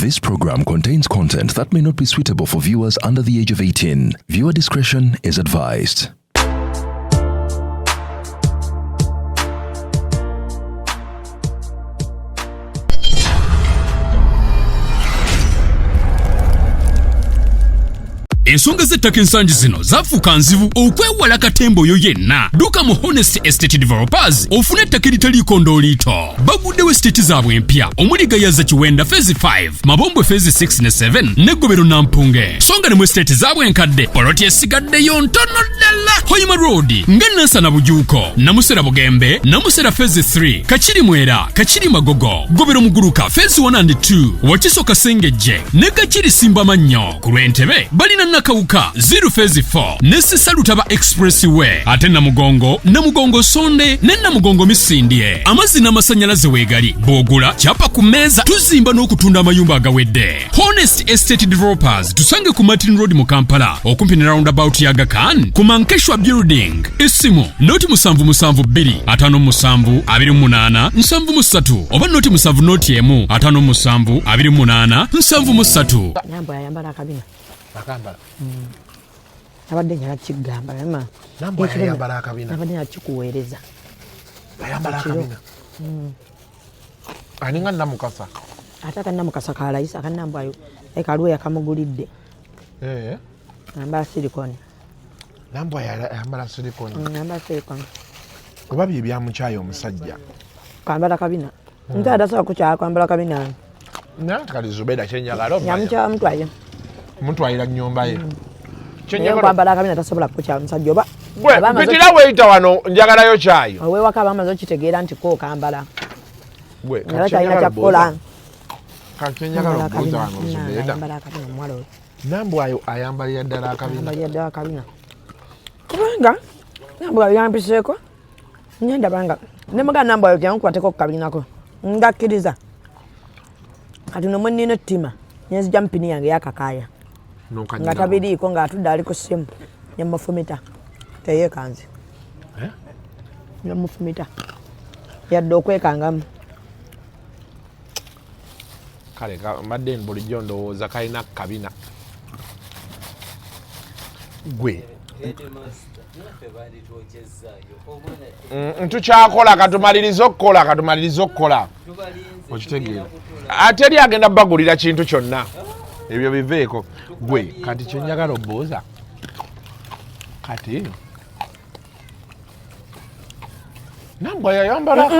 This program contains content that may not be suitable for viewers under the age of 18. Viewer discretion is advised. Ensonga z'ettaka ensangi zino zafuuka nzibu okwewala katembo oyo yenna. Dduka mu Honest Estate Developers ofune ettaka eritaliiko ndooliito. Baguddewo estate zaabwe empya omuli Gayaza Kiwenda Phase 5, Mabombwe Phase 6 ne 7 ne Ggobero Nampunge. Songa ne mu estate zaabwe enkadde poloti esigaddeyo ntono ddala. Hoima Road, Ng'Nansana Bujuuko, Namusera Bugembe, Namusera Phase 3, Kachiri Mwera, Kachiri Magogo, Ggobero Muguruka Phase 1 and 2, Wakiso Kasengejje ne Kachiri Simba Mannyo. Ku Lwentebe balina Nakawuka 0 Phase 4 ne Ssalutaba Expressway ate Namugongo Sonde ne Namugongo Misindye. Amazzi n'amasannyalaze weegali bw'ogula kyapa ku mmeeza tuzimba n'okutunda amayumba agawedde. Honest Estate Developers tusange ku Martin Road mu Kampala okumpi ne roundabout ya Aga Khan ku Mankeshwa Building. Essimu noti 772 57 28 73 oba noti 7 57 28 73. Nambwayo ayambala akabina. Akambala. Abadde njala kigamba mama. Nambwayo ayambala akabina. Abadde nakikuweereza. Ayambala akabina. Aninga namukasa. Ataka namukasa ka layisa akanambwayo ekaluwe yakamugulidde. Namba silicone. Nambwayo ayambala silicone. Namba silicone. Kuba bye bya muchayo omusajja. Kwambala kabina. Ntada sa kucha kwambala kabina. Kali Zubeda kyenjagala. Nyamucha mutwaye. Mutwayira nnyumba ye. Kyenjagala kwambala kabina tasobola kucha omusajja oba. Gwe pitira weeyita wano njagalayo kyayo. Owe waka bamaze okitegeera nti ko kambala. Gwe kyenjagala kyakola. Kyenjagala okubuuza wano Zubeda. Ayambala kabina mwalo. Nambwayo ayambalira ddala akabina. Ayambalira ddala akabina. Kubanga Nambwayo yampiseeko. Nyenda banga. Ne muga Nambwayo kyankwateko ku kabinako. Ngakkiriza. Kati nomwe nnina ettima. Nyenzija mpini yange yakakaaya. Nga tabiriiko ng'atudde ali ku ssimu. Nyamufumita. Teyeekanze. Nyamufumita. Yadde okwekangamu. Kale mbadde bulijjo ndowooza kalina kabina. Gwe. Tukyakola katumaliriza okukola. Okitegeera. Ate eri agenda bagulira kintu kyonna. Ebyo biveeko. Gwe kati kyenjagala obuuza. Kati Nambwayo ayambala.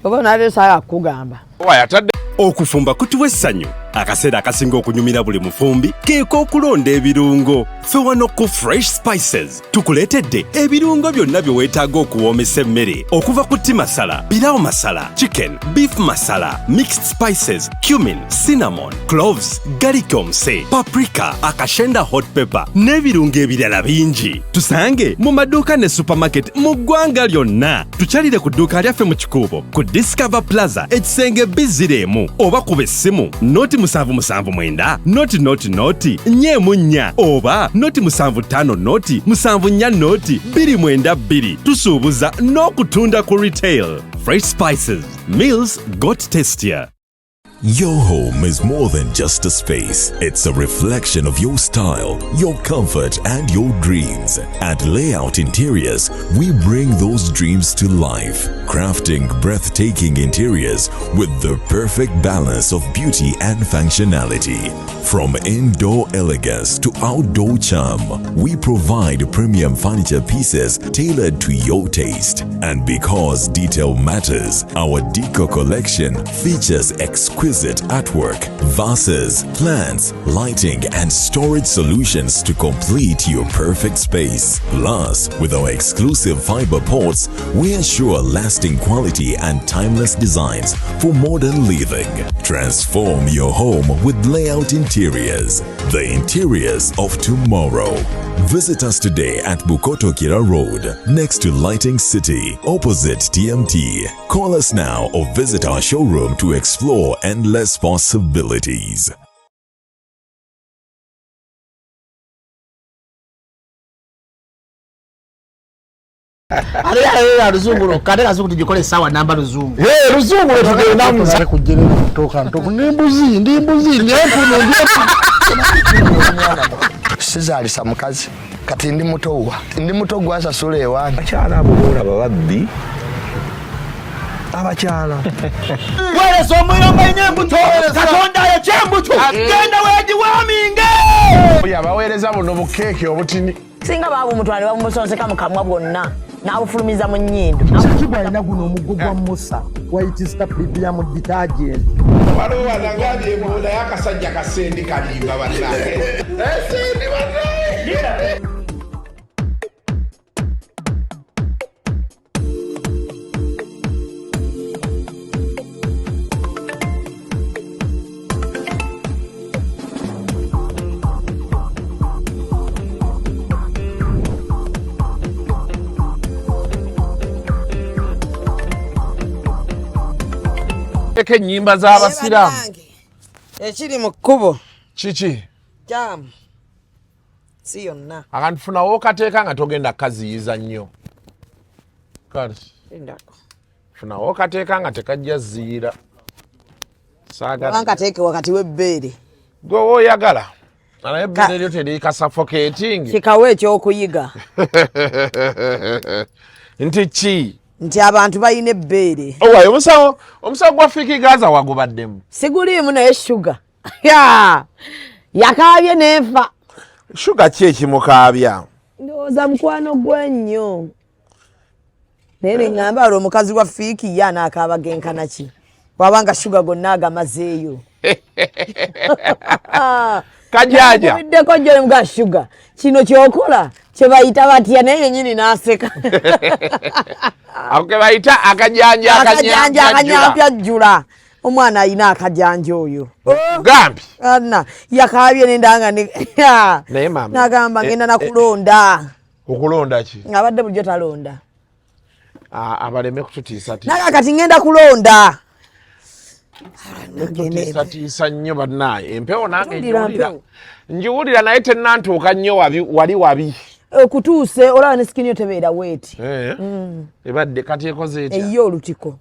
Oba naleesa akugamba. Wayatadde. Okufumba kutuwa essanyu. Akaseera akasinga okunyumira buli mufumbi keeko okulonda ebirungo. Ffe wano ku Fresh Spices tukuleetedde ebirungo byonna bye weetaaga okuwoomesa emmere okuva ku tea masala, pilau masala, chicken, beef masala, mixed spices, cumin, cinnamon, cloves, garlic omuse, paprika, akashenda hot pepper n'ebirungo ebirala bingi. Tusange mu maduuka ne supermarket mu ggwanga lyonna. Tukyalire ku dduuka lyaffe mu Kikuubo ku Discover Plaza ekisenge B0 oba kuba essimu noti 779 noti nnyemu nnya oba noti 75 noti 74 noti 292. Tusuubuza n'okutunda ku retail. Fresh Spices. Meals got tastier. Your home is more than just a space. It's a reflection of your style, your comfort, and your dreams. At Layout Interiors, we bring those dreams to life, crafting breathtaking interiors with the perfect balance of beauty and functionality. From indoor elegance to outdoor charm, we provide premium furniture pieces tailored to your taste. And because detail matters, our Deco collection features exquisite artwork, vases, plants, lighting, and storage solutions to complete your perfect space. Plus, with our exclusive fiber pots, we ensure lasting quality and timeless designs for modern living. Transform your home with Layout Interiors, the interiors of tomorrow. Visit us today at Bukoto Kira Road, next to Lighting City, opposite TMT. Call us now or visit our showroom to explore endless possibilities. Ale ruzungu kadeka zuku tujikole sawa namba ruzungu. Ruzungu tugenda muza kujira kutoka ntoko nimbuzi Sizali samukazi kati ndi muto gwasa sule ewange akyala abulora bababbi abakyala wele somuyomba inyembuto katonda ya chembuto genda weji waminge yabaweereza buno bukeeke obutini singa babu mutwale bamusonseka mukamwa bwonna n'abufulumiza mu nnyindo kibwa ina guno omuggo gwa Musa wayitista premium detergent waliwo wanagambye ebola y'akasajja kasendi kalimba bannange esendi bannange Enyimba z'abasiraamu ekiri mu kkubo kiki kyamu si yonna akantu funawo okateeka nga togenda kaziyiza nnyo kale funawo okateeka nga tekajja ziira saagala nkateeke wakati w'ebbeere gwe wooyagala naye ebbeere lyo teriika suffocating kikawe ekyokuyiga nti ki nti abantu balina ebbeere owaye omusawo gwa Fiki Gaza wagubaddemu siguliimu naye shuga yakaabye n'enfa shuga ki ekimukaabya ndowooza mukwano gw'ennyo naye ne ŋŋamba ali omukazi wa Fiki ye anaakaaba genkana ki wabanga shuga gonna agamazeeyo kajaja biddeko jjo nemuga shuga kino kyokola kye bayita batya naye yennyini n'aseka ako ke bayita akajanja akanyampyajjula omwana alina akajanja oyo gambi ana yakaabye nendanga naye mama nagamba ngenda nakulonda okulonda ki abadde bulijjo talonda abaleme kututiisa naga kati ngenda kulonda tiisa nnyo bannaye empewo nange njiwulira naye tennantuuka nnyo wali wabi okutuuse olaba ne sikini yo tebeera weeti ebadde kati ekoze etya eyo olutiko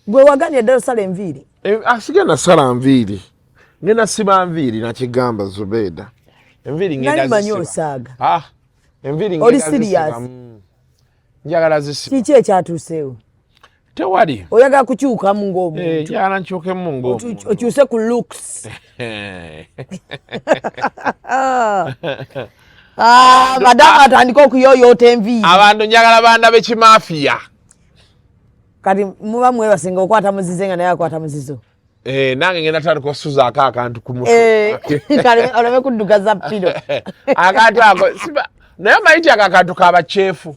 gwe waganya ddala osala enviiri asigenda sala nviiri ngenda siba nviiri nakigamba Zubeda enviiri nalimanyi osaaga enviiri oli serious njagala zisiba kiki ekyatuuseewo tewali oyagala kukyukamu ng'omuntu njagala nkyukemu ng'omuntu okyuse ku looks madamu atandika okuyooyoota enviiri abantu njagala bandabe kimafiya kati muba mwebasinga okwata muzize nga naye akwata muzizo nange ngenda tandika osuzaako akantu ku oleme kuddugaza piro akantu ako naye mayiti ako akantu kabakyefu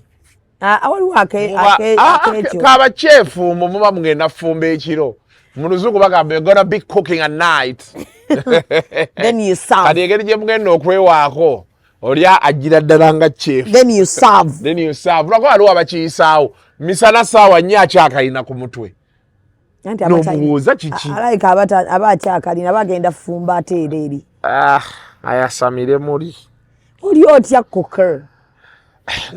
waliwo akekyo kabakyefu muba mugenda fumba ekiro mu luzungu bagamba gonna be cooking at night then you serve kati engeri gye mugenda okwewaako olya agira ddala nga kyefu then you serve lwako waliwo abakiyisaawo misana saawa nnyo akyakalina ku mutwe nomubuuza kiki alayika aba akyakalina bagenda fumba ate era eri ayasamire muli oli otya cooker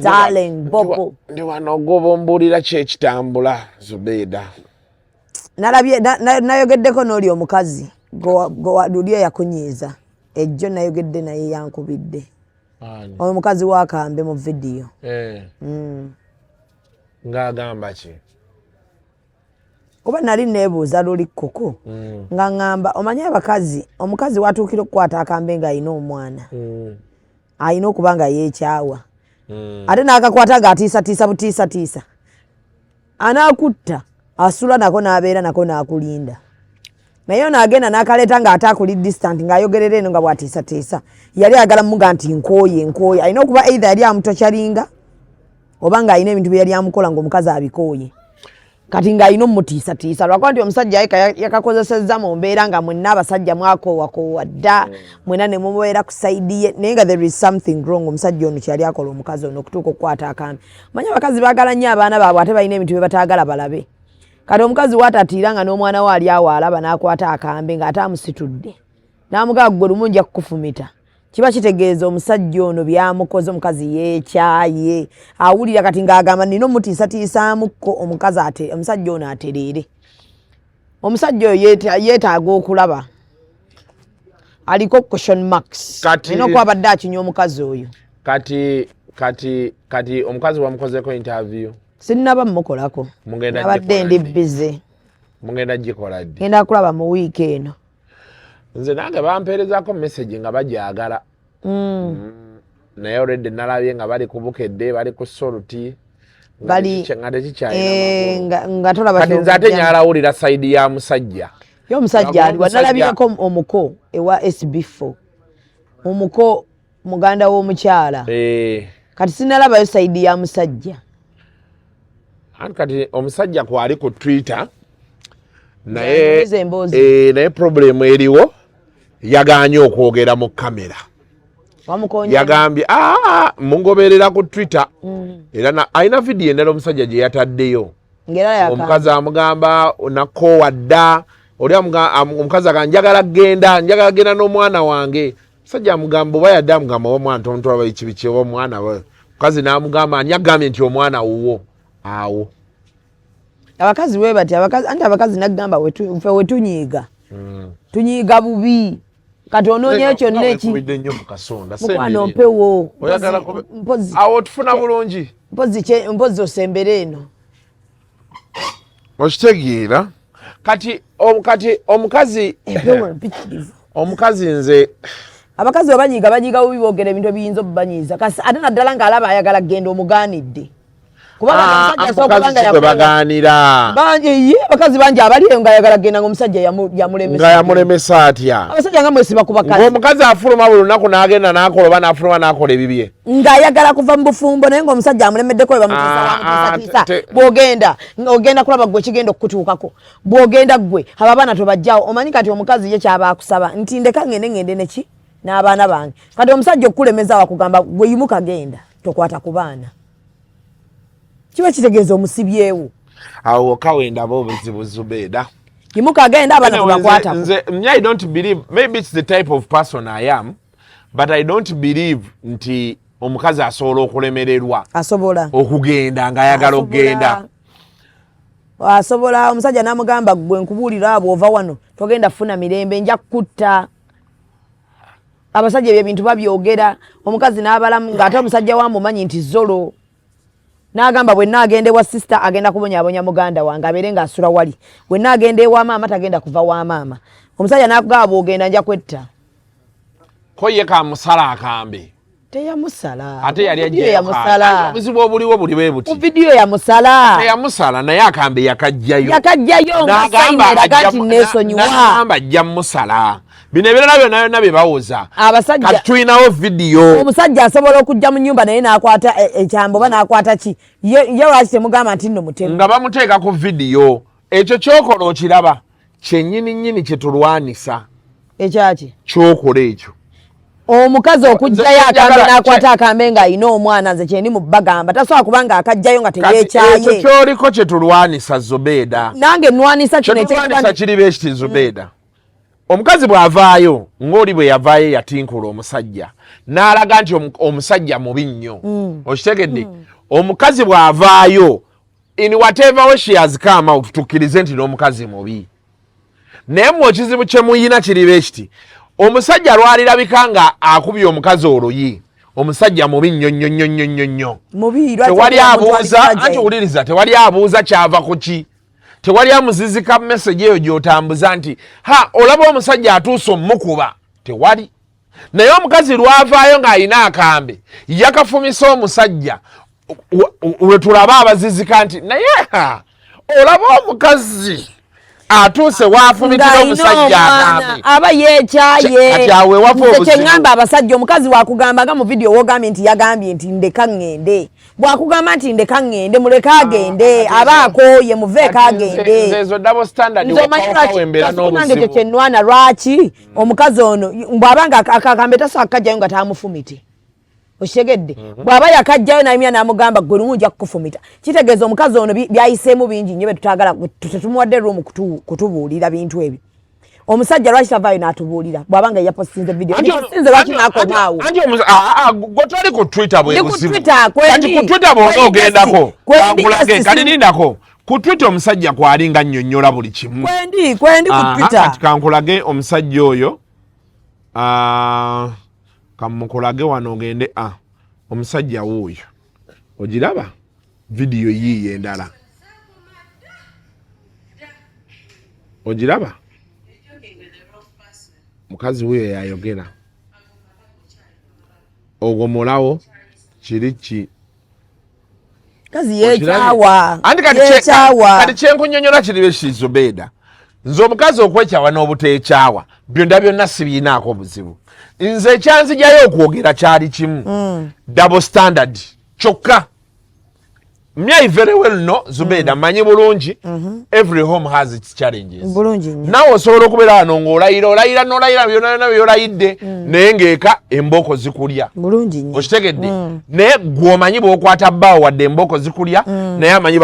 darling bobo ndi wano ogoba ombuulira ki ekitambula Zubeda nalabye nayogeddeko n'oli omukazi luli eyakunyiiza ejjo nayogedde naye yankubidde oyo mukazi wakambe mu vidiyo ng'agamba ki kuba nali neebuuza luli koko nga ŋŋamba omanyi omukazi watuukira okukwata akambe ng'alina omwana alina okuba nga yeekyawa ate n'akakwata ng'atiisatiisa butiisatiisa anaakutta asula nako n'abeera nako n'akulinda naye onaagenda n'akaleeta ng'ate akuli distant ng'ayogerera eno nga bwatiisatiisa yali ayagala muga nti nkooye alina okuba either yali amutokyalinga oba ng'alina ebintu bye yali amukola ng'omukazi abikooye kati ng'alina omutiisatiisa lwakuba nti omusajja yakakozesezza mu mbeera nga mwenna abasajja mwakoowakoowa dda mwena ne mubeera ku saidi ye naye nga there is something wrong omusajja ono kyeyali akola omukazi ono okutuuka okukwata akambe manyi abakazi baagala nnyo abaana baabwe ate balina ebintu bye bataagala balabe kati omukazi waatatiira nga n'omwana we ali awo alaba n'akwata akambe ng'ate amusitudde n'amugaa gwe lumu nja kukufumita kiba kitegeeza omusajja ono byamukoze omukazi yeekyaye awulira kati ng'agamba nina omutiisatiisaamuko omusajja ono atereere omusajja oyo yeetaaga okulaba aliko question marks alina okwabadde akinya omukazi oyo kati omukazi wamukozeko interview sinnaba mmukolako abadde ndi bize mugenda gikola ddi genda kulaba mu wiiki eno nze nange bampeerezako message nga bagyagala naye already nalabye nga bali kubukedde bali ku soluti nga tekikyalina tolaba kati nze ate nyalawulira sayidi ya musajja ye omusajja aliwa nalabyeko omuko ewa SB4 omuko muganda w'omukyala kati sinalabayo sayidi ya musajja kati omusajja kwali ku Twitter naye problem eriwo yaganye okwogera mu kamera yagambye mungoberera ku Twitter era alina video endala omusajja gye yataddeyo omukazi amugamba nakoowa dda oli omukazi njagala genda n'omwana wange omusajja amugamba oba yadde amugamba omwana tomutoba ekibiki oba omwana omukazi n'amugamba ani agambye nti omwana wuwo awo abakazi we bati anti abakazi nagamba ffe wetunyiiga tunyiiga bubi kati onoonya ekyo neki mukwano mpewo awo tufuna bulungi mpozi osembere eno okitegeera kati omukazi nze abakazi banyiiga bubi boogera ebintu ebiyinza obubanyiiza kasi ate naddala ng'alaba ayagala kgenda omugaanidde bagaanira abakazi bangi abaliyo nga ayagala kgenda ng'omusajja yamulemesa atya abasajja nga mwesiba ku bakazi ng'omukazi afuluma buli lunaku n'agenda n'akola oba n'afuluma n'akola ebibye ng'ayagala kuva mu bufumbo naye ng'omusajja amulemeddeko we bamutiisa bw'ogenda ogenda kulaba gwe kigenda okukutuukako bw'ogenda gwe abo abaana tobajjawo omanyi kati omukazi ye kyaba akusaba nti ndeka ngende neki n'abaana bange kati omusajja okukulemeza wakugamba gwe yimuka genda tokwata ku baana kiba kitegeeza omusibyewo awo kawendaba obuzibu Zubeda yimuka agenda abaana tubakwatako nze I don't believe maybe it's the type of person I am but I don't believe nti omukazi asobola okulemererwa asobola okugenda ng'ayagala okugenda asobola omusajja n'amugamba gwe nkubuulira abo ova wano togenda funa mirembe nja kutta abasajja ebyo ebintu babyogera omukazi n'abalamu ng'ate omusajja wamumanyi nti zolo n'agamba bwe naagenda ewa sister agenda kubonyaabonya muganda wange abeere ng'asula wali bwe naagenda ewa maama tagenda kuva wa maama omusajja n'akugamba bw'ogenda nja kwetta ko ye kamusala akambe teyamusala ate yali ajjayo obuzibu obuliwo buli bwe buti vidiyo yamusala teyamusala naye akambe yakajjayo ng'asayiniraga nti neesonyiwa n'agamba ajja musala bino ebirala byonna bye bawoza abasajja kati tulinawo vidiyo omusajja asobola okujja mu nnyumba naye n'akwata ekyambo oba n'akwata ki ye lwaki temugamba nti nno mutemu nga bamuteeka ku vidiyo ekyo kyokola okiraba kyennyini kye tulwanisa ekyaki kyokola ekyo omukazi okujjayo akambe n'akwata akambe ng'alina omwana nze kyendi mu bagamba tasobola kubanga akajjayo nga teyeekyaye ekyo kyoliko kye tulwanisa Zubeda nange nwanisa kino kiri beekiti Zubeda omukazi bw'avaayo ng'oli bwe yavaayo yatinkula omusajja n'alaga nti omusajja mubi nnyo okitegedde omukazi bw'avaayo in whatever way she has come out tukkirize nti n'omukazi mubi naye mmwe ekizibu kye muyina kiri beekiti omusajja lwalirabika nga akubye omukazi oluyi omusajja mubi nnyo tewali abuuza anti wuliriza tewali abuuza kyava ku ki tewali amuzizika message eyo gy'otambuza nti olaba omusajja atuuse omukuba tewali naye omukazi lwavaayo ng'alina akambe yakafumisa omusajja we tulaba abazizika nti naye olaba omukazi atuuse waafumitira omusajja akambe aba yeekyaye kati awe wafa obuzibu kyeŋŋamba abasajja omukazi wakugamba nga mu vidiyo wogambye nti yagambye nti ndeka ŋŋende bwakugamba nti ndeka ŋŋende muleke agende aba akooye muveeko agende ezo double standard wakawembera n'obuzibu ekyo kyennwana lwaki omukazi ono bw'aba nga akakambe tasobola kukajjayo nga tamufumite okitegedde bw'aba yakajjayo nayimya n'amugamba gwe lumu nja kukufumita kitegeeza omukazi ono byayiseemu bingi nnyo bye tutagala tetumuwadde ruumu kutubuulira bintu ebyo omusajja lwaki tavaayo n'atubuulira bw'abanga yapostinze video ndipostinze lwaki n'akomaawo gotwali ku Twitter bwe buzibu kati ku Twitter bw'oba ogendako kankulage kati nindako ku Twitter omusajja kwalinga nnyonnyola buli kimu kwendi ku Twitter kati kankulage omusajja oyo kamukulage wano ogende omusajja wuuyo ogiraba video yiiyo endala ogiraba mukazi wuyo yayogera ogomolawo kiriki kazi yekyawa kati kyenkunyonyola kiribe Zubeda nze omukazi okwekyawa n'obuteekyawa byonna sibiinaako buzibu nze ekyanzijayo okwogera kyali kimu double standard kyokka Mnyai very well no Zubeda manyi bulungi every home has its challenges bulungi nawe osobola okubeera wano ng'olayira byonna byolayidde naye ng'eka emboko zikulya bulungi okitegedde naye gw'omanyi bw'okwata bbaawo wadde emboko zikulya naye amanyi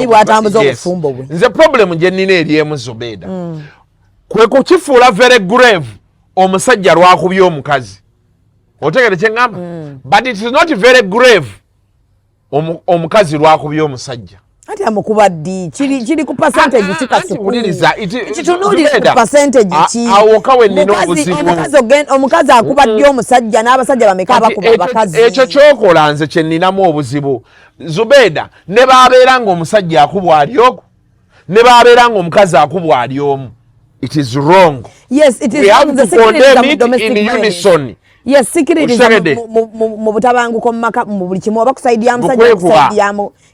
bwatambuza obufumbo bwe nze problem gye nnina eri emu Zubeda kwe kukifuula very grave omusajja lwakubye omukazi otegedde kye ngamba but it is not very grave omukazi lwakubye omusajja ati amukuba ddi kiri ku percentage kikasukuliriza kitunulire ku percentage ki awokawe nina obuzibu omukazi akuba ddi omusajja n'abasajja bameka abakuba abakazi ekyo kyokola nze kye nninamu obuzibu Zubeda ne baabeera ng'omusajja akubwa ali oku ne baabeera ng'omukazi akubwa ali omu it is wrong yes it is we have to condemn it in unison yes sikiririza mu butabanguko mu maka mu buli kimu oba kusaidi ya musajja kusaidi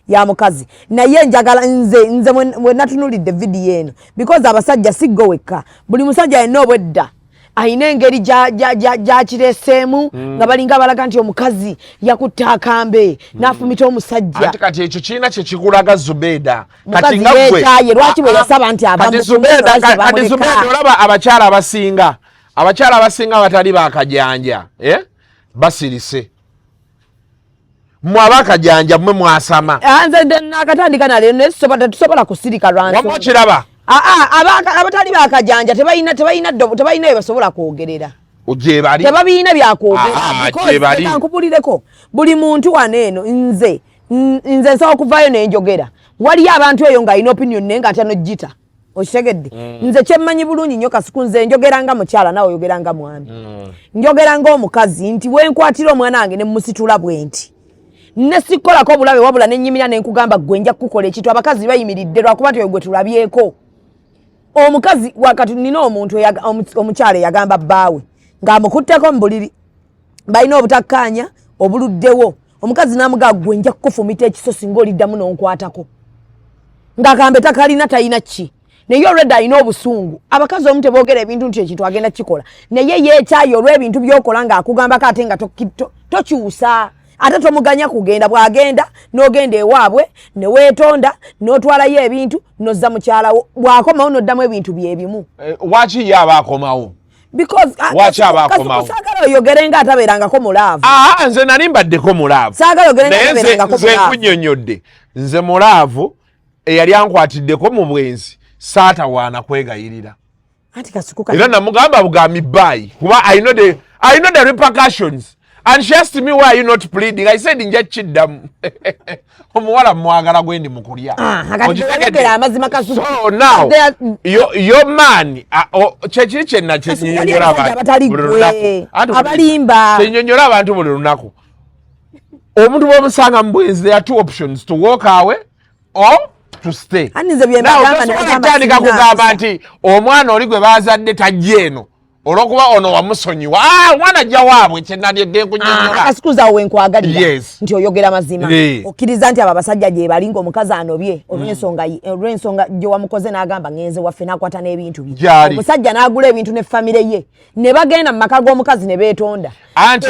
ya mukazi naye njagala nze mwe natunulidde video eno because abasajja siggo wekka buli musajja yenna obwedda ayina engeri gyakireseemu nga balinga balaga nti omukazi yakutte akambe n'afumita omusajja ate kati ekyo kirina kye kikulaga Zubeda kati nga gwe lwaki bwe yasaba nti kati Zubeda olaba abakyala abasinga abatali bakajanja basirise mwe abakajanja mwe mwasama nze nakatandika naleero naye tusobola kusirika lwansonga wamukiraba abatali bakajanja tebalina bye basobola kwogerera gyebali tebabiina byakwogerera nkubulireko buli muntu wano eno nze nsobola okuvaayo nenjogera waliyo abantu eyo ng'alina opinion naye nga atya nogita okitegedde nze kyemmanyi bulungi nnyo Kasuku nze njogeranga mukyala nawe oyogeranga mwami njogeranga omukazi nti wenkwatira omwana wange ne musitula bwenti ne sikolako bulabe wabula nenyimira nenkugamba gwe nja kukola ekintu abakazi bayimiridde lwakuba nti gwe tulabyeko omukazi wakati nina omuntu omukyala yagamba bbaawe ng'amukutteko mu buliri balina obutakkaanya obuluddewo omukazi n'amugaa gwe nja kukufumita ekisosi ng'oliddamu n'onkwatako ng'akambe takalina talina ki naye olwedda alina obusungu abakazi omu teboogera ebintu nti ekintu agenda kikola naye yeekyayo olw'ebintu by'okola ng'akugambako ate nga tokyusa ate tomuganya kugenda bw'agenda n'ogenda ewaabwe ne weetonda n'otwalayo ebintu n'ozza mukyalawo bw'akomawo n'oddamu ebintu bye bimu waki ye aba akomawo because waki aba akomawo saagala oyogere nga atabeerangako mulaavu nze nali mbaddeko mulaavu saagala oyogere nga atabeerangako nze nkunnyonnyodde nze mulaavu eyali ankwatiddeko mu bwenzi saatawaana kwegayirira ati Kasuku era namugamba bugami bbayi kuba I know the repercussions and she asked me why are you not pleading I said nja kiddamu omuwala mwagala gwendi mukulya so now your man kyekiri kyenna kyenyonyola abantu buli lunaku omuntu bw'omusanga mu bwenzi there are two options to walk away or to stay. Natandika kugamba nti omwana oli gwe bazadde tajja eno olwokuba ono wamusonyiwa omwana ajja waabwe kyennalyedde nkunyonyola akasikuza we nkwagalira yes. nti oyogera mazima okkiriza nti abo abasajja gye balinga omukazi anobye olw'ensonga gye wamukoze n'agamba ngenze waffe n'akwata n'ebintu bye omusajja n'agula ebintu ne famire ye ne bagenda mu maka g'omukazi ne beetonda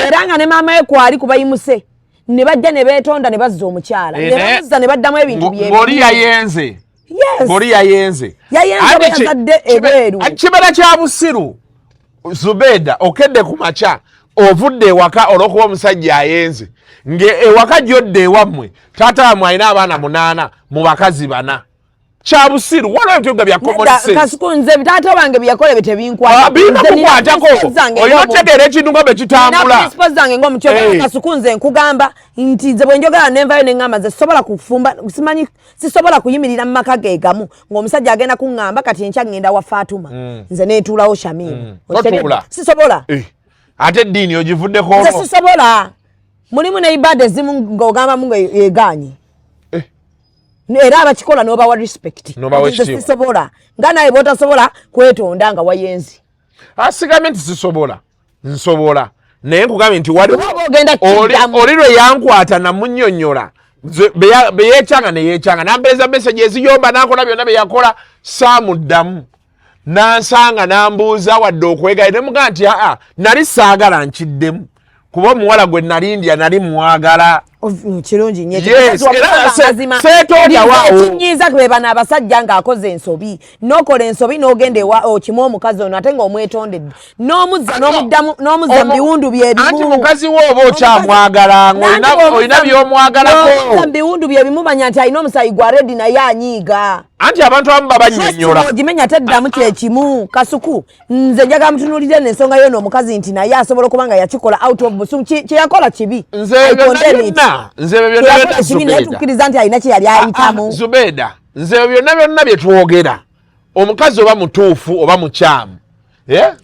era nga ne maama ye kwali kubayimuse ne bajja ne beetonda ne bazza omukyala ne bazza ne baddamu ebintu bye ng'oli yayenze ng'oli yayenze yazadde ebweru kibala kya busiru Zubeda okedde ku makya ovudde ewaka olw'okuba omusajja ayenze ewaka gy'odde ewammwe taata wamwe alina abaana 8 mu bakazi 4 kyabusiru waliwo ebintu bya common sense. Kasuku nze taata wange byakola bitebinkwata. Birina kukwatako. Olina otegeera ekintu nga bwe kitambula. Principles zange ng'omukyogera Kasuku nze nkugamba nti nze bwe njogera nenvayo ne ŋŋamba nze sisobola kufumba simanyi sisobola kuyimirira mu maka ge gamu ng'omusajja agenda kuŋŋamba kati enkya ŋŋenda wa Fatuma. Nze neetuulawo Shamimu. Sisobola. Ate eddiini ogivuddeko nze sisobola. Mulimu ne ibada ezimu ng'ogambamu ng'egaanye. Era abakikola n'obawa respect. Sisobola. Nga nawe bw'otasobola kwetonda nga wayenzi. Asigamye nti sisobola. Nsobola. Naye nkugambye nti wali oli lwe yankwata namunnyonnyola. Be yeekyanga ne yeekyanga. Nampeereza message eziyomba n'akola byonna bye yakola saamuddamu. Nansanga nambuuza wadde okwegaye ne mugamba nti nali saagala nkiddemu. Kuba omuwala gwe nalindya nali mwagala. Kirungi nnyo. Seetoodawawo. Kwe bano abasajja ng'akoze ensobi. N'okola ensobi n'ogenda okimu omukazi ono ate ng'omwetondedde. N'omuzza mu biwundu bye bimu. Anti mukazi wo oba okyamwagala olina by'omwagalako. N'omuzza mu biwundu bye bimu manya nti alina omusayi gwa redi naye anyiiga. Anti abantu abamu babannyonnyola. Ogimenya teddamu kye kimu. Kasuku nze njagala mutunuulire n'ensonga y'ono omukazi nti naye asobola okuba nga yakikola out of busumu kye yakola kibi. Nze byonna tukkiriza nti alina kye yali ayitamu. Zubeda nze byonna bye twogera omukazi oba mutuufu oba mukyamu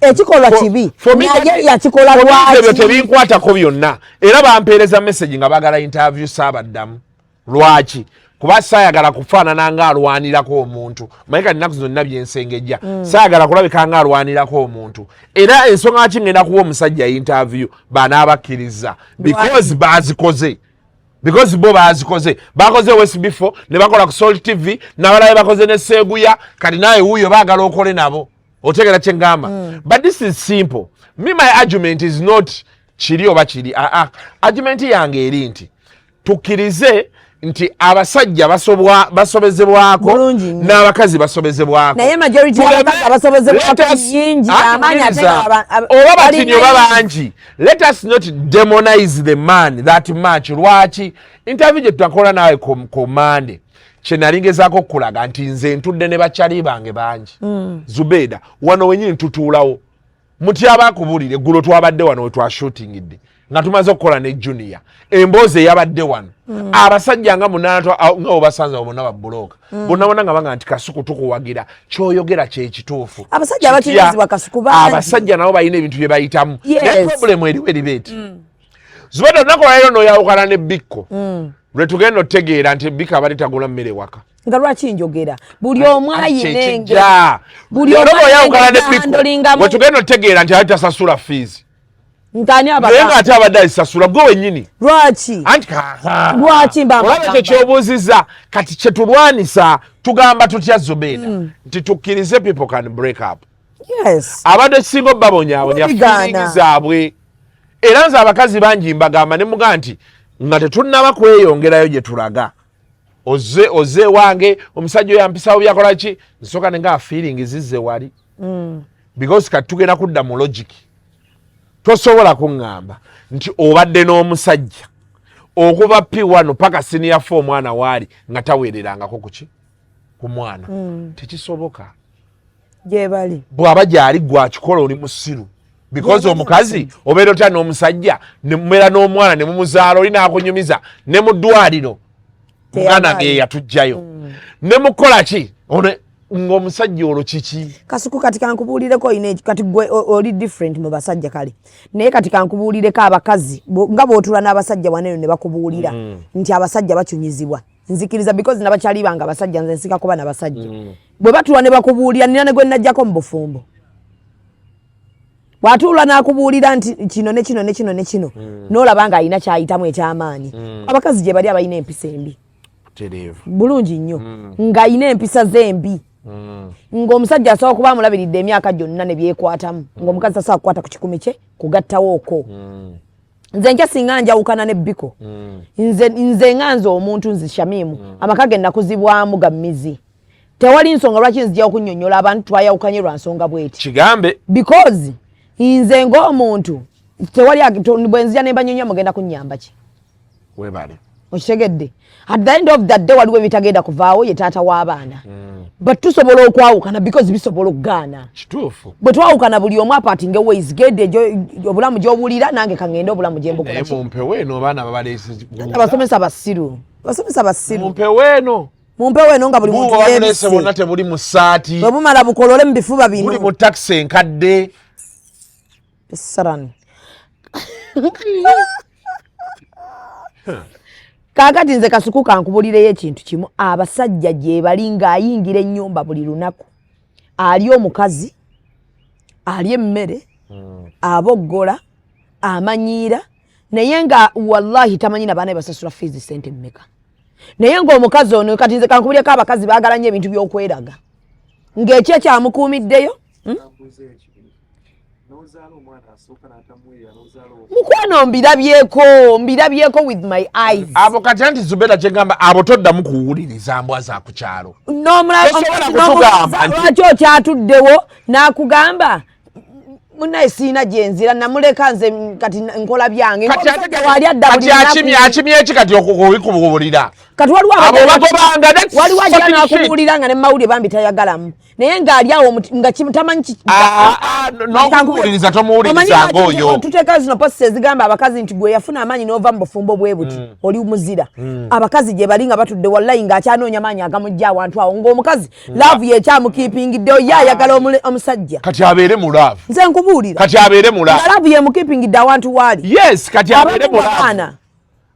ekikolwa kibi naye yakikola lwaki ebyo tebinkwatako byonna era bampeereza message nga bagala interview saabaddamu lwaki kuba saayagala kufaanana nga alwanirako omuntu mayika nnaku zonna byensengejja saayagala kulabika nga alwanirako omuntu era ensonga lwaki ngenda kuwa omusajja interview banaabakkiriza because bazikoze. Because bo bazikoze bakoze West before ne bakola ku Salt TV n'abalaye bakoze ne Seguya kati naye wuyo baagala okole nabo otegera kye ngamba. But this is simple. Me my argument is not kiri oba kiri argument yange eri nti tukkirize nti abasajja basobezebwako n'abakazi basobezebwako naye majority y'abakazi abasobezebwako yingi amaanyi ate oba batini oba bangi. Let us not demonize the man that much. Lwaki interview gye tutakola nawe ku Monday kye nali ngezaako okulaga nti nze ntudde ne bakyali bange bangi. Zubeda wano wenyini ntutuulawo muti abaakubulire eggulo twabadde wano we twashootingidde nga tumaze okukola ne Junior emboozi eyabadde wano abasajja nga munaana nga obasanza bonna babbulooka bonna nga banga nti Kasuku tukuwagira kyoyogera kye kituufu. Abasajja abakirizibwa Kasuku bangi. Abasajja nabo balina ebintu bye bayitamu. Ne problemu eriwo eribeeti. Zubeda olunaku lwaleero n'oyawukana ne Bikko lwe tugenda otegeera nti Bikko abadde tagula mmere waka. Nga lwaki njogera buli omu ayinenge buli omu oyawukana ne Bikko bwe tugenda otegeera nti abadde tasasula fees. Ntani abadde naye ng'ate abadde alisasula gwe wennyini. Lwaki? Anti lwaki olaba ekyo ky'obuuzizza kati kye tulwanisa tugamba tutya Zubeda nti tukkirize people can break up. Yes. Abadde kisinga babonyabonya feeling zaabwe. Era nze abakazi bangi mbagamba ne muga nti nga tetunnaba kweyongerayo gye tulaga. Oze wange omusajja oyo yampisawo byakola ki nsooka ne nga feeling zizze wali. Because kati tugenda kudda mu logic. Tosobola kuŋŋamba nti obadde n'omusajja okuva P1 paka senior 4 mwana waali nga taweererangako kuki ku mwana. Tekisoboka. Gye bali. Bw'aba gyali gwakikola oli musiru. Because omukazi obeera otya n'omusajja ne mumera n'omwana ne mumuzaala oli n'akunyumiza ne mu ddwaliro muganda ge yatujjayo ne mukola ki ng'omusajja olwo kiki. Kasuku kati kankubuulireko ine kati gwe oli different mu basajja kale naye kati kankubuulireko abakazi nga bw'otula n'abasajja waneyo ne bakubuulira nti abasajja bakyunyizibwa nzikiriza because nabakyali banga abasajja nze nsika kuba n'abasajja bwe batula ne bakubuulira nina ne gwe najjako mu bufumbo bw'atuula n'akubuulira nti kino ne kino ne kino ne kino n'olaba nga alina kyayitamu eky'amaanyi. Abakazi gye bali abalina empisa embi bulungi nnyo ng'alina empisa zembi ng'omusajja asobola okuba amulabiridde emyaka gyonna ne byekwatamu ng'omukazi tasobola kukwata ku kikumi kye kugattawo okwo. Nze nkya singa njawukana ne Biko nze nga nze omuntu nzi Shamimu amaka ge nakuzibwamu ga mmizi tewali nsonga lwaki nzija okunnyonnyola abantu twayawukanye lwa nsonga bweti kigambe because nze ng'omuntu tewali bwe nzija ne mbanyonnyola mugenda kunnyamba ki webale Oshegedde. At the end of that day waliwo bitagenda kuvaawo ye taata w'abaana. But tusobola okwawukana because bisobola okugaana. Kituufu. Bwe twawukana buli omu aparting ways gedde obulamu gy'obulira nange kangenda obulamu gye mbukola. Naye mumpe weeno baana babaleese. Abasomesa basiru. Basomesa basiru. Mumpe weeno. Mumpe weeno nga buli muntu yeebise. Bonna tebuli mu ssaati. Bwe bumala bukolole mu bifuba bino. Buli mu takisi enkadde. Sarani. Kaakati nze Kasuku kankubulireyo ekintu kimu abasajja gye bali ng'ayingira ennyumba buli lunaku ali omukazi ali emmere aboggola amanyiira naye nga wallahi tamanyi na baana basasula fees sente mmeka naye ng'omukazi ono kati nze kankubulireko abakazi baagala nnyo ebintu by'okweraga ng'ekyo kyamukuumiddeyo mukwano mbirabyeko with my eyes. Abo kati anti Zubeda kyegamba abo toddamu kuwuliriza mbwa za ku kyalo. Lwaki okyatuddewo n'akugamba munaye siina gyenzira namuleka nze kati nkola byange. Kati akimye eki kati okubikubulira. Kati waliwo ajja n'akubulira nga ne mawulire bambi tayagalamu. Naye ng'ali awo nga tamanyi n'okuwuliriza tomuwuliriza ng'oyo. Tuteekayo zino posti ezigamba abakazi nti gwe yafuna amaanyi n'ova mu bufumbo bwe buti oli muzira. Abakazi gye bali nga batudde wallahi ng'akyanoonya maanyi agamujja awantu awo ng'omukazi laavu yekyamukipingiddeyo ye ayagala omusajja. Kati abeere mu laavu. Nze nkubuulira. Kati abeere mu laavu. Laavu yemukipingidde awantu waali. Yes, kati abeere mu laavu.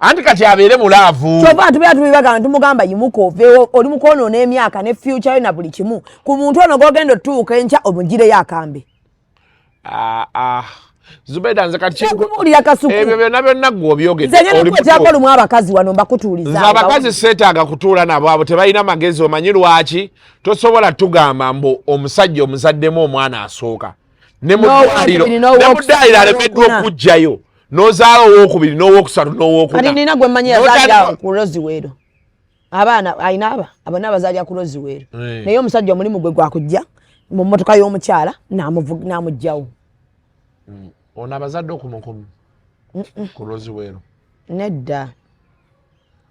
Anti kati abeere mu laavu. Kyova tubeera tubibagana tumugamba yimuka oveewo oli mu kwonoona emyaka ne future yo na buli kimu. Ku muntu ono gw'ogenda otuuka enkya omugireyo akambe. Zubeda nze kati kyekubuulira Kasuku. Ebyo byonna ggwe obyogedde. Nze ngenda kukwetako olumu abakazi wano mbakutuuliza. Nze abakazi seetaaga kutuula nabo abo tebalina magezi omanyi lwaki tosobola tugamba mbu omusajja omuzaddemu omwana asooka. Ne mu ddwaliro alemeddwa okujjayo. Nozaala owokubiri n'owokusatu n'owokuna. Kati nina gwe mmanyi yazaalira ku Roziweero. Abaana ayina abana abazaalira ku Roziweero. Naye omusajja omulimu gwe gwakujja mu mmotoka y'omukyala n'amugjawo. Ono abazadde okumukumu ku Roziweero. Nedda.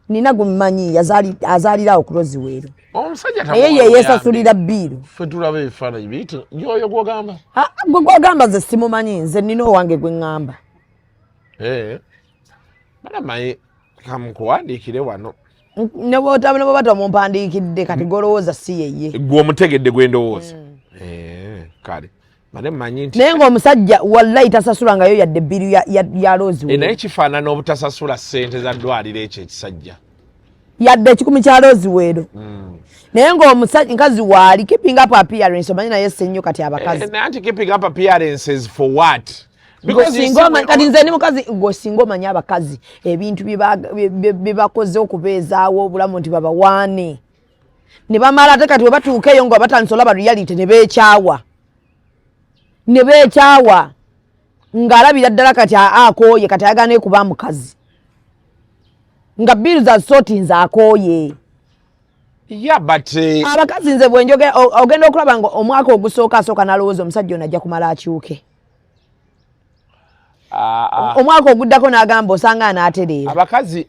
Nina gwe mmanyi azaalira awo ku Roziweero. Omusajja naye ye yeesasulira bbiiru. Ffe tulaba ebifaananyi biyite y'oyo gw'ogamba. Gwe gw'ogamba nze simumanyi nze nina owange gwe ŋŋamba. Maye kamukuwandiikire wano. Ne bw'oba tomumpandiikidde kati golowooza si yeye. Gwe omutegedde gwe ndowooza. Kale. Mane mmanyi nti. Naye ng'omusajja wallahi tasasulangayo yadde bbiiru ya Roziweero. Naye kifaanana obutasasula ssente za ddwaliro ekyo ekisajja. Yadde ekikumi kya Roziweero. Naye ng'omukazi waali keeping up appearance omanyi naye ssennyo kati abakazi. Nanti keeping up appearances for what? Kati nze ni mukazi ng'osinga omanya abakazi ebintu bye bakoze okubeezaawo obulamu nti babawaane ne bamala ate kati bwe batuuka eyo nga batandise olaba reality ne beekyawa ng'alabira ddala kati akooye kati ayagala n'ekuba mukazi nga bbiiru za sooti nze akooye. Abakazi nze bwe njogera ogenda okulaba nga omwaka ogusooka asooka n'alowooza omusajja ono ajja kumala akyuke. Omwaka oguddako n'agamba osanga anaatereera.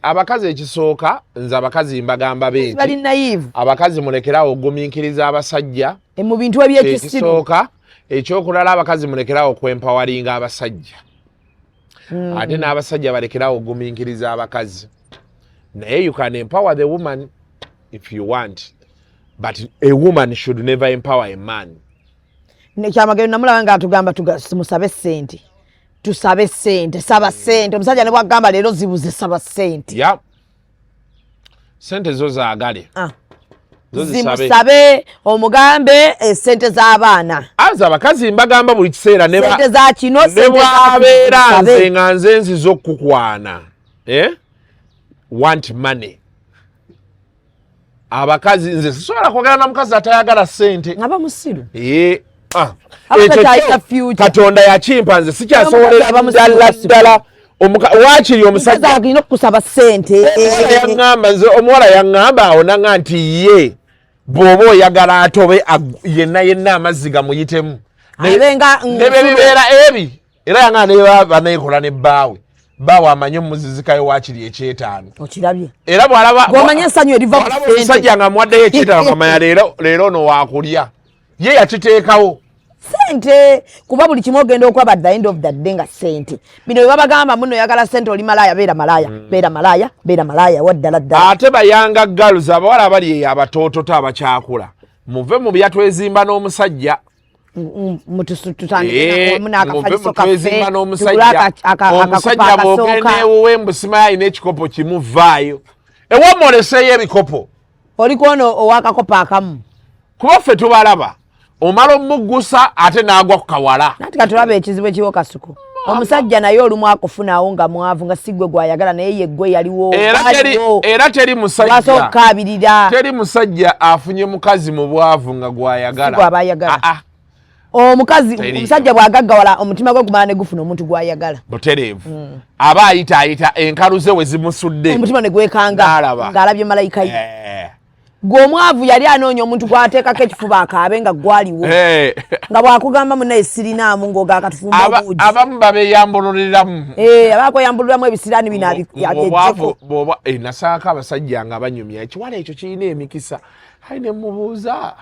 Abakazi ekisooka nze abakazi mbagamba benti. Bali naive. Abakazi mulekerawo ogumiikiriza abasajja. Mu bintu eby'ekisiru. Ekisooka ekyokulala abakazi mulekerawo okwempawalinga abasajja. Ate n'abasajja balekerawo ogumiikiriza abakazi. Naye you can empower the woman if you want. But a woman should never empower a man. Nekyamagero namulaba nga atugamba musabe ssente. Tusabe ssente, saba ssente. Omusajja ne bwagamba leero zibuze saba ssente. Ssente zo zaagale. Zimusabe omugambe ssente z'abaana. Aza abakazi mbagamba buli kiseera ne ssente za kino ne bwabeera nze nga nze nziza okukukwana. Want money. Abakazi nze sisobola kwogera na mukazi atayagala ssente. Aba musiru. Katonda yakimpa nze sikyasobolera ddala waakiri omusajja alina okusaba ssente. Omuwala yaŋŋamba awo nanga nti ye bw'oba oyagala atobe yenna amazzi gamuyitemu. Ne bye bibeera ebi era yaŋŋamba ne baba neekola ne bbaawe bawa amanyo muzizikayo wakiri ekyetaano okirabye era bwalaba gomanye essanyu eriva ku ssente omusajja nga mwaddeyo ekyetaano ngamanya leero no waakulya ye yakiteekawo sente kuba buli kimu ogenda okwaba at the end of the day nga sente bino babagamba muno yagala sente oli malaya beera malaya waddala ddala ate bayanga girls abawala abali abatootota abakyakula muve mu byatwezimba n'omusajja mututandikemuna n'omusajja omusajja bwogenda ewuwe mbusima alina ekikopo kimu vaayo ewomwoleseeyo ebikopo olikono owakakopo akamu kuba ffe tubalaba omala omuggusa ate n'agwa ku kawala nati katulaba ekizibu ekiwo Kasuku omusajja naye olumu akufunaawo nga mwavu nga si gwe gwayagala naye ye gwe yaliwo era teri musajja afunye mukazi mu bwavu nga gwayagala omukazi omusajja bwagaggawala omutima gwe gumala ne gufuna omuntu gwayagala butereevu aba ayitaayita enkalu ze we zimusudde omutima ne gwekanga ng'alabye malayika ye gw'omwavu yali anoonya omuntu gw'ateekako ekifuba akaabe nga gwaliwo nga bw'akugamba munaye sirinaamu ng'ogaakatufumba obuugi abamu babeyambululiramu abakweyambuliramu ebisiraani bino abyejjeko nasaako abasajja nga banyumya ekiwala ekyo kirina emikisa ayi ne mubuuza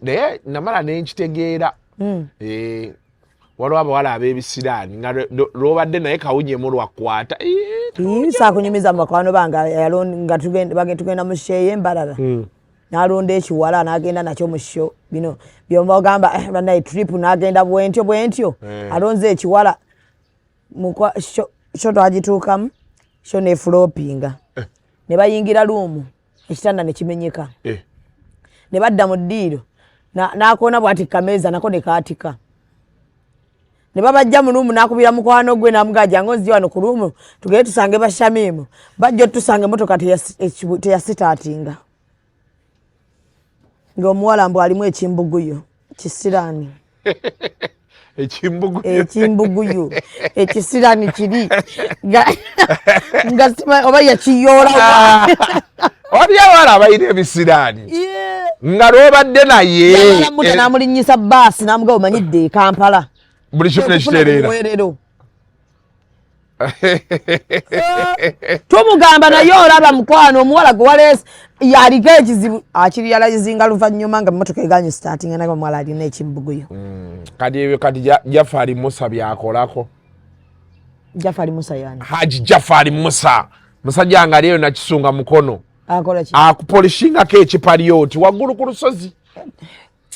naye namala nenkitegeera waliwo abawala ab'ebisiraani nga lwobadde naye kawunyemu lwakwata saakunyumiza mu bakwano bange nga tugenda mu sheeyo embalala n'alonda ekiwala n'agenda nakyo mu sho bino byomagamba banaye trip n'agenda bwentyo alonze ekiwala sho twagituukamu sho nefulopinga ne bayingira luumu ekitanda ne kimenyeka ne badda mu ddiiro n'akoona bw'ati kameeza nako ne kaatika ne babajja mu luumu n'akubira mukwano gwe n'amugajja ngonzi wano ku luumu tugende tusange bashamiimu bajja tusange emotoka teyasitaatinga ng'omuwala mbw alimu ekimbuguyo kisiraani ekimbuguyo ekisiraani kiri nga oba yakiyoola oli abawala abayina ebisiraani nga lwobadde naye n'amulinnyisa baasi n'amugaba omanyidde e Kampala buli kimu nekitereera tumugamba naye olaba mukwano omuwala gwe waleese yaliko ekizibu akiriyalayizinga luvannyuma nga mmotoka eganye startinga naye omuwala alina ekimbuguyo kati Jafari Musa byakolako Jafari Musa yani Haji Jafari Musa musajja nga aliyo nakisunga mukono akola ki akupolishingako ekipali oti waggulu ku lusozi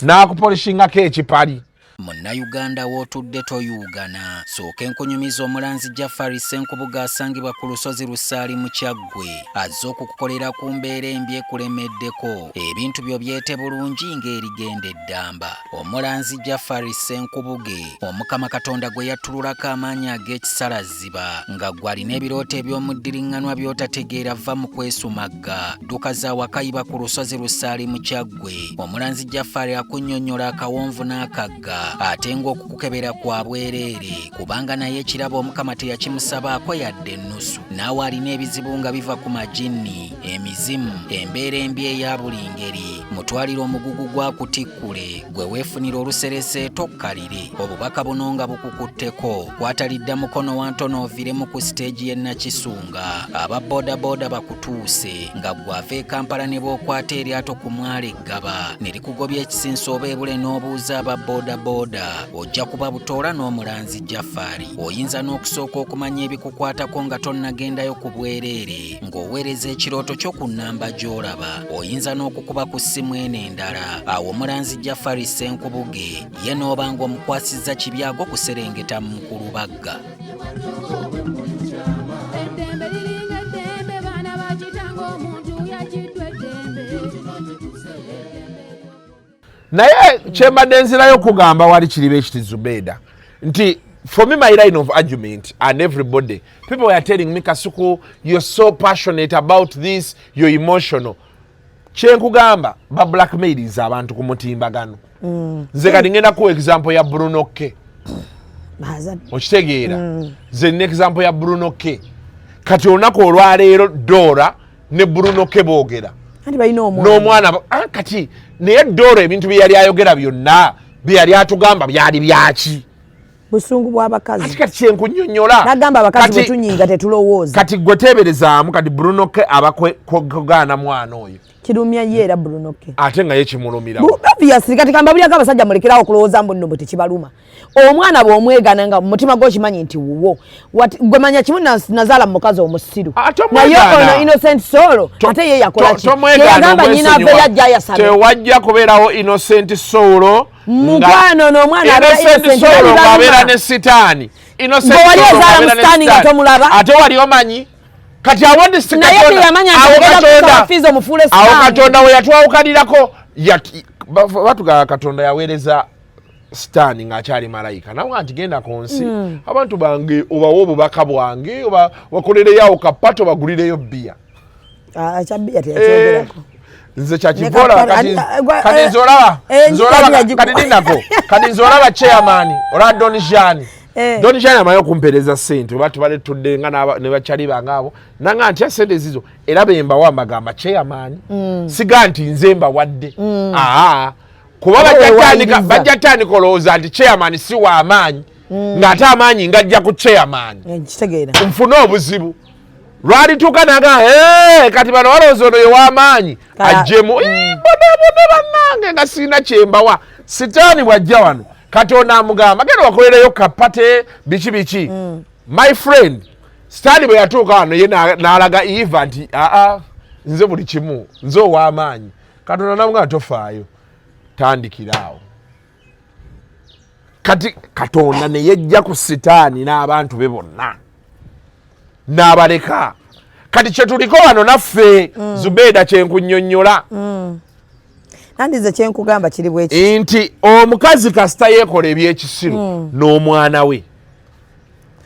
n'akupolishingako ekipali Munnayuganda w'otudde toyugana sooka enkunyumiza omulanzi Jafari Ssenkubuga asangibwa ku lusozi Lusaali mu Kyaggwe azze okukukolera ku mbeera embi ekulemeddeko ebintu byo byete bulungi ng'erigenda eddamba omulanzi Jafari Ssenkubuge omukama Katonda gwe yattululako amaanyi ag'ekisalaziba nga gwe alina ebirooto eby'omuddiriŋŋanwa by'otategeera va mu kwesumagga dduka za wakayiba ku lusozi Lusaali mu Kyaggwe omulanzi Jafari akunnyonnyola akawonvu n'akagga ate ng'okukukebera kwa bwereere kubanga naye ekirabo omukama teyakimusabaako yadde ennusu naawe alina ebizibu nga biva ku majinni emizimu embeera embi eya buli ngeri mutwalire omugugu gwakutikkule gwe weefunira oluserese tokkalire obubaka buno nga bukukutteko kwatalidda mukono wa ntono oviremu ku siteegi y'e Nakisunga aba boodabooda bakutuuse nga gwava e Kampala ne bw'okwata eryato ku mwalo eggaba ne likugobya ekisinsa oba ebule n'obuuza aba boodabooda ojja kuba butoola n'omulanzi Jafari oyinza n'okusooka okumanya ebikukwatako nga tonnagendayo ku bwereere ng'oweereza ekirooto kyo ku nnamba gy'olaba oyinza n'okukuba ku ssimu eno endala awo omulanzi Jafari Ssenkubuge ye n'oba ng'omukwasizza kibyago kuserengeta mu Kulubagga. naye kyembadde nzirayo okugamba wali kiriba ekiti Zubeda nti for me my line of argument and everybody people were telling me Kasuku you're so passionate about this you're emotional kyenkugamba ba blackmailers abantu ku mutimbagano nze kati ngenda ku example ya Bruno K okitegeera nze ne example ya Bruno K kati olunaku olwaleero Dora ne Bruno K boogera n'omwana kati naye Dora ebintu bye yali ayogera byonna bye yali atugamba byali byaki busungu bw'abakazi ati kati kyenkunyonnyola nagamba abakazi bwe tunyiiga tetulowooza kati gwe teeberezaamu kati Brunoke aba kugaana mwana oyo kirumya ye era Brunoke ate nga ye kimulumirawo obviously kati kamba bulyako abasajja mulekerawo okulowooza mbu nno bwe tekibaluma omwana bw'omwegana nga mutima gwo kimanyi nti wuwo gwe manya kimu nazaala mu mukazi omusiru naye ono innocent soul ate ye yakola ki yagamba nyina ave yajja yasaba tewajja kubeerawo innocent soul mukwano n'omwana ng'abeera ne sitaani wali ozaala mu sitaani nga tomulaba ate wali omanyi kati awo Katonda we yatwawukanirako batugamba Katonda yaweereza sitaani ng'akyali malayika nawe anti genda ku nsi abantu bange obawa obubaka bwange oba wakolereyo kapato obagulireyo bbiya kyabbiya teyakyogerako nze kyakivola kati nzolaba kati ninako kati nzolaba chairman ola Donijani Donijani amaye okumpereza ssente oba tubaletudde nga ne bakyali bange abo nanga nti ssente zizo era bembawa amagamba chairman siga nti nze mbawadde kuba bajja tandika olowooza nti chairman si wa amaanyi ng'ate amaanyi ngajja ku chairman nfune obuzibu lwalituuka naga kati bano balowooza ono ye w'amaanyi ajjemu bona bannange nga sirina kyembawa sitaani bw'ajja wano Katonda amugamba genda wakolereyo kapate biki my friend sitaani bwe yatuuka wano ye n'alaga Eva nti nze buli kimu nze ow'amaanyi Katonda namugamba tofaayo tandikiraawo kati Katonda ne yejja ku sitaani n'abantu be bonna n'abaleka kati kyetuliko wano naffe Zubeda kyenkunnyonnyola nandize kyenkugamba kiri bweki nti omukazi kasita yeekola ebyekisiru n'omwana we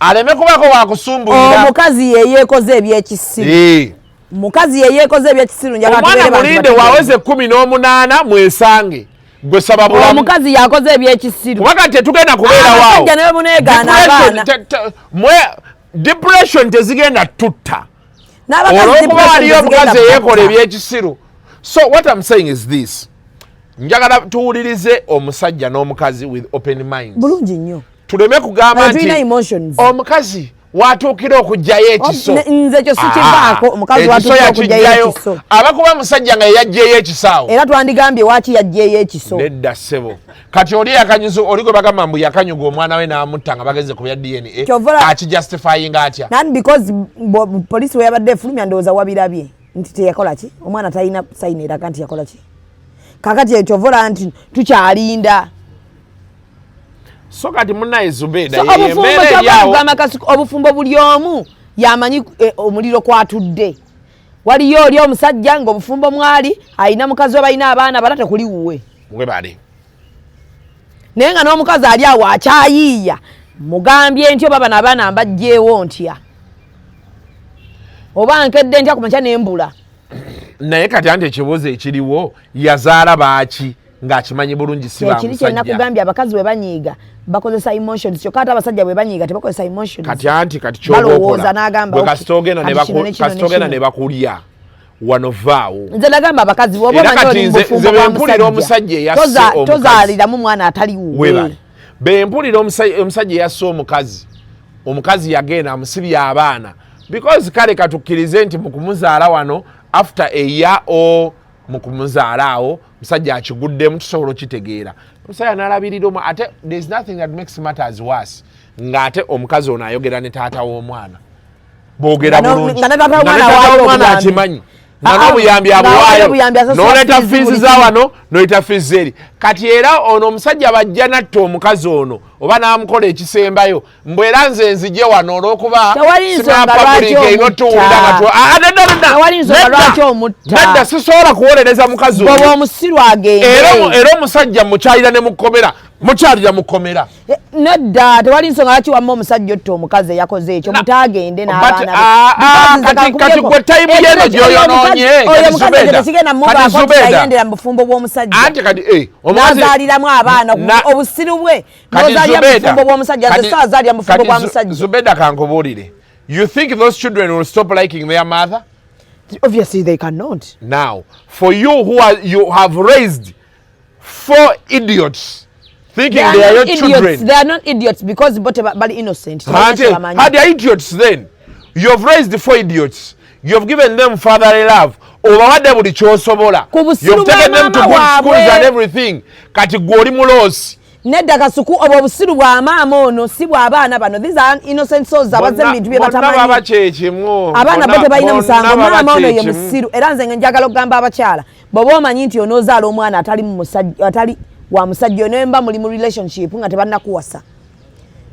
aleme kubako wakusumbulira omukazi yeyeekoze ebyekisiru mukazi yeyeekoze ebyekisiru omwana mulinde waweze 18 mwesange gwe saba bulamu omukazi yakoze ebyekisiru kubanga tetugenda kubeera waawo abasajja ne bamuneegaana abaana depression tezigenda tutta olwokuba waliyo omukazi eyeekola ebyekisiru. So what I'm saying is this, njagala tuwulirize omusajja n'omukazi with open minds bulungi nnyo tuleme kugamba nti omukazi watuukira okujjayo ekiso nze kyo sikivaako omukazi watuukira okujjayo ekiso abakuba musajja nga yajjayo ekisaawo era twandigambye waaki yajjayo ekiso nedda ssebo kati oli yakanyuza oli gwe bagamba mbu yakanyuga omwana we n'amutta nga bagenze ku bya DNA akijustifying atya nani because poliisi we yabadde efulumya ndowooza wabirabye nti teyakola ki omwana talina sayini eraga nti yakola ki kakati ekyovola nti tukyalinda so kati munaye Zubeda obufumbo buli omu yamanyi omuliro kwatudde waliyo oli omusajja nga obufumbo mwali alina mukazi we balina abaana bala tekuli wuwe mwebale naye nga n'omukazi ali awo akyayiiya mugambye nti oba bano abaana mbajjeewo ntya oba nkedde ntya kumakya nembula naye kati anti ekibuuzo ekiriwo yazaala baaki ng'akimanyi bulungi si bamusajja ekiri kyenakugambye abakazi bwe banyiiga bakozesa emotions kyokka ate abasajja bwe banyiiga tebakozesa emotions kati anti kati kyobaokola kasitogenda ne bakulya wano vaawo nze nagamba abakazi bwoba omanyi oli mubufumbo bwa musajja tozaaliramu mwana atali wuwe bempulira omusajja eyasse omukazi yagenda amusibya abaana because kale katukkirize nti mukumuzaala wano after a year o mukumuzaala awo musajja akiguddemu tusobola okitegeera omusajja n'alabirira ate there is nothing that makes matters worse ng'ate omukazi ono ayogera ne taata w'omwana boogera bulungi nga ne taata w'omwana akimanyi n'obuyambi abuwaayo n'oleeta fiizi za wano n'oleeta fiizi eri kati era ono omusajja bajja natta omukazi ono oba n'amukola ekisembayo mbw era nze nzije wano olw'okuba nedda sisobola kuwolereza mukazi era omusajja mukyalira ne mukomera mukyalira mukomera nedda tewali nsonga lwaki wamma omusajja otta omukazi eyakoze ekyo mutagende n'abaanakati gwe tayimu yeno gyoyonoonye yayendera mu bufumbo bw'omusajja n'azaaliramu abaana obusiru bwe n'ozaalira mu bufumbo bw'omusajja nze saazaalira mu bufumbo bw'omusajja Zubeda kankubuulire you think those children will stop liking their mother? Obviously they cannot. Now for you you have raised 4 idiots thinking they are your children. They are not idiots because both are innocent. Had they are idiots then? You have raised 4 idiots. You have given them fatherly love. You've taken them to good schools and everything. Kati gwoli mulosi. Nedda Kasuku obo busiru bwa maama ono si bwa abaana bano. These are innocent souls abaze bintu bye batamanyi. Abaana bote balina musango. Maama ono ye musiru. Era nze njagala okugamba abakyala. Bw'oba omanyi nti onoozaala omwana atali wa musajja nemba muli mu relationship nga tebannakuwasa.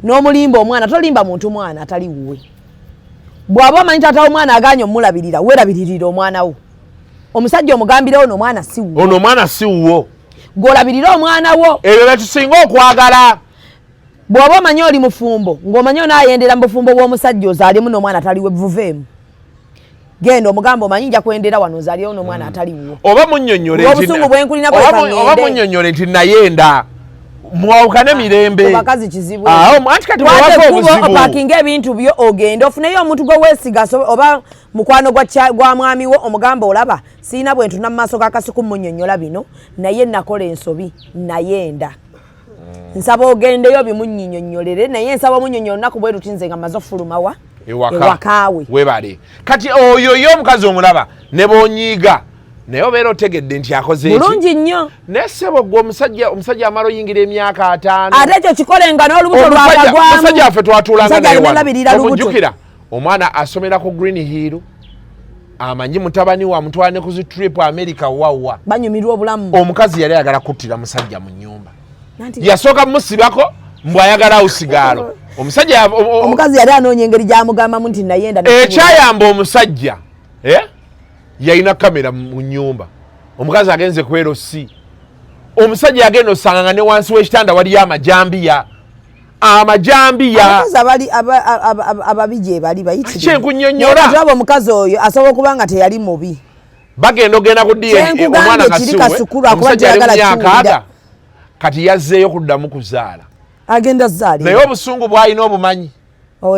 N'omulimba omwana tolimba muntu mwana atali wuwe. Bw'aba omanyi taata omwana aganye omulabirira weerabiririra omwana wo. Omusajja omugambirewo n'omwana si wuwo. Ono omwana si wuwo. Gw'olabirira omwana wo. Ebyo betusinga okwagala. Bw'oba omanyi oli mufumbo ng'omanyi onaayendera mu bufumbo bw'omusajja ozaalimu n'omwana ataliwe buveemu. Genda omugamba omanyi nja kwendera wano ozaalirewo n'omwana atali wuwo. Oba munnyonnyole obusungu bwenkulina oba munnyonnyole nti nayenda mwawukane mirembe. Bakazi kizibu. Anti kati bw'oba obuzibu. Opakinga ebintu byo ogenda ofuneyo omuntu gwe weesiga oba mukwano gwa mwami wo omugamba olaba siina bwentu na maaso ga Kasuku munnyonnyola bino naye nakola ensobi nayenda. Nsaba ogendeyo bimunnyonnyolere naye nsaba munnyonnyola naku bwe rutinze nga mazo fulumawa ewakaawe. Webale. Kati oyo yo omukazi omulaba ne bonyiiga. Naye obeera otegedde nti akoze eki. Bulungi nnyo. Nesebo gwe omusajja amala oyingira emyaka 5. Ate ekyo kikolenga n'olubuto lwagagwamu. Omusajja affe twatuulanga naye wano. Omujjukira omwana asomera ku Green Hill. Amanyi mutabani wa mutwane ku trip America wawa. Banyumirwa obulamu. Omukazi yali ayagala kuttira musajja mu nnyumba. Yasooka musibako mbw ayagala usigaalo. Omukazi yali anoonya engeri gy'amugambamu nti nayenda. Ekyayamba omusajja yalina kamera mu nnyumba. Omukazi agenze ku LC. Omusajja agenda osanga ne wansi w'ekitanda waliyo amajambiya. Abakazi ababije bali bayitire. Kyenkunnyonnyola. Nolaba omukazi oyo asobola okuba nga teyali mubi. Bagenda ogenda ku DNA omwana kasuwe. Omusajja ali mu myaka 6. Kati yazzeeyo kuddamu kuzaala. Agenda zaali. Naye obusungu bw'alina obumanyi.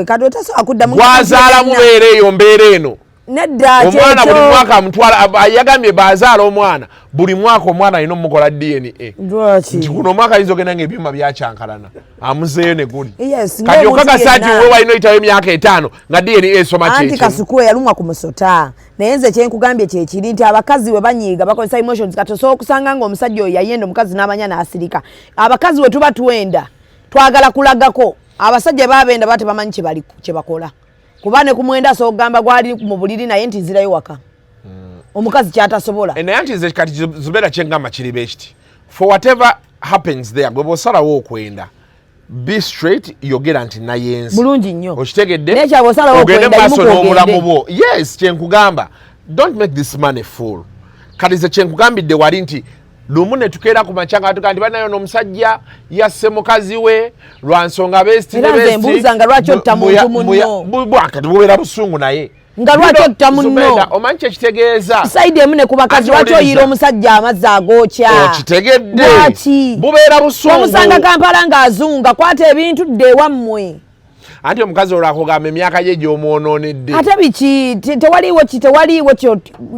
Kati otasobola kuddamu. Bwazaala mubeera eyo mbeera eno. Nedda omwana buli mwaka mutwala yagambye bazaala omwana buli mwaka omwana alina omukola DNA. Nti kuno omwaka ayinza ogenda ng'ebyuma byakyankalana amuzeeyo ne guli. Kati okakasati we walina oyitawo emyaka 5 nga DNA esoma kyekyo. Anti Kasuku yalumwa ku musota naye nze kyenkugambye kyekiri nti abakazi we banyiiga bakozesa emotions kati osobola okusanga ng'omusajja oyo yayenda omukazi n'amanya n'asirika. Abakazi we tuba tuwenda twagala kulagako abasajja baabenda bate bamanyi kye bakola. Kubane kumwenda so gamba gwali mu buliri naye nti nzirayo waka. Omukazi kyatasobola. Naye nti nze kati Zubeda kyengamba kiri best. For whatever happens there gwe bosalawo okwenda. Be straight yogera nti nayensi. Bulungi nnyo. Okitegedde? Necha bosalawo okwenda n'obulamu bwo. Yes, kyenkugamba. Don't make this man a fool. Kati nze kyenkugambidde wali nti lumu ne tukeera ku macanga tukandi banayo n'omusajja yasse mukazi we lwa nsonga besti ne besti. Mbuuza nga lwaki otta muntu munno. Bwakati bubeera busungu naye. Nga lwaki otta munno. Omanyi kyekitegeeza. Saidi emu ne ku bakazi lwaki oyira omusajja amazzi agookya. Okitegedde. Bubeera busungu. Omusanga Kampala ng'azunga kwata ebintu dde ewammwe. Anti omukazi olwo akugamba emyaka gye gy'omwonoonedde. Ate biki tewaliiwo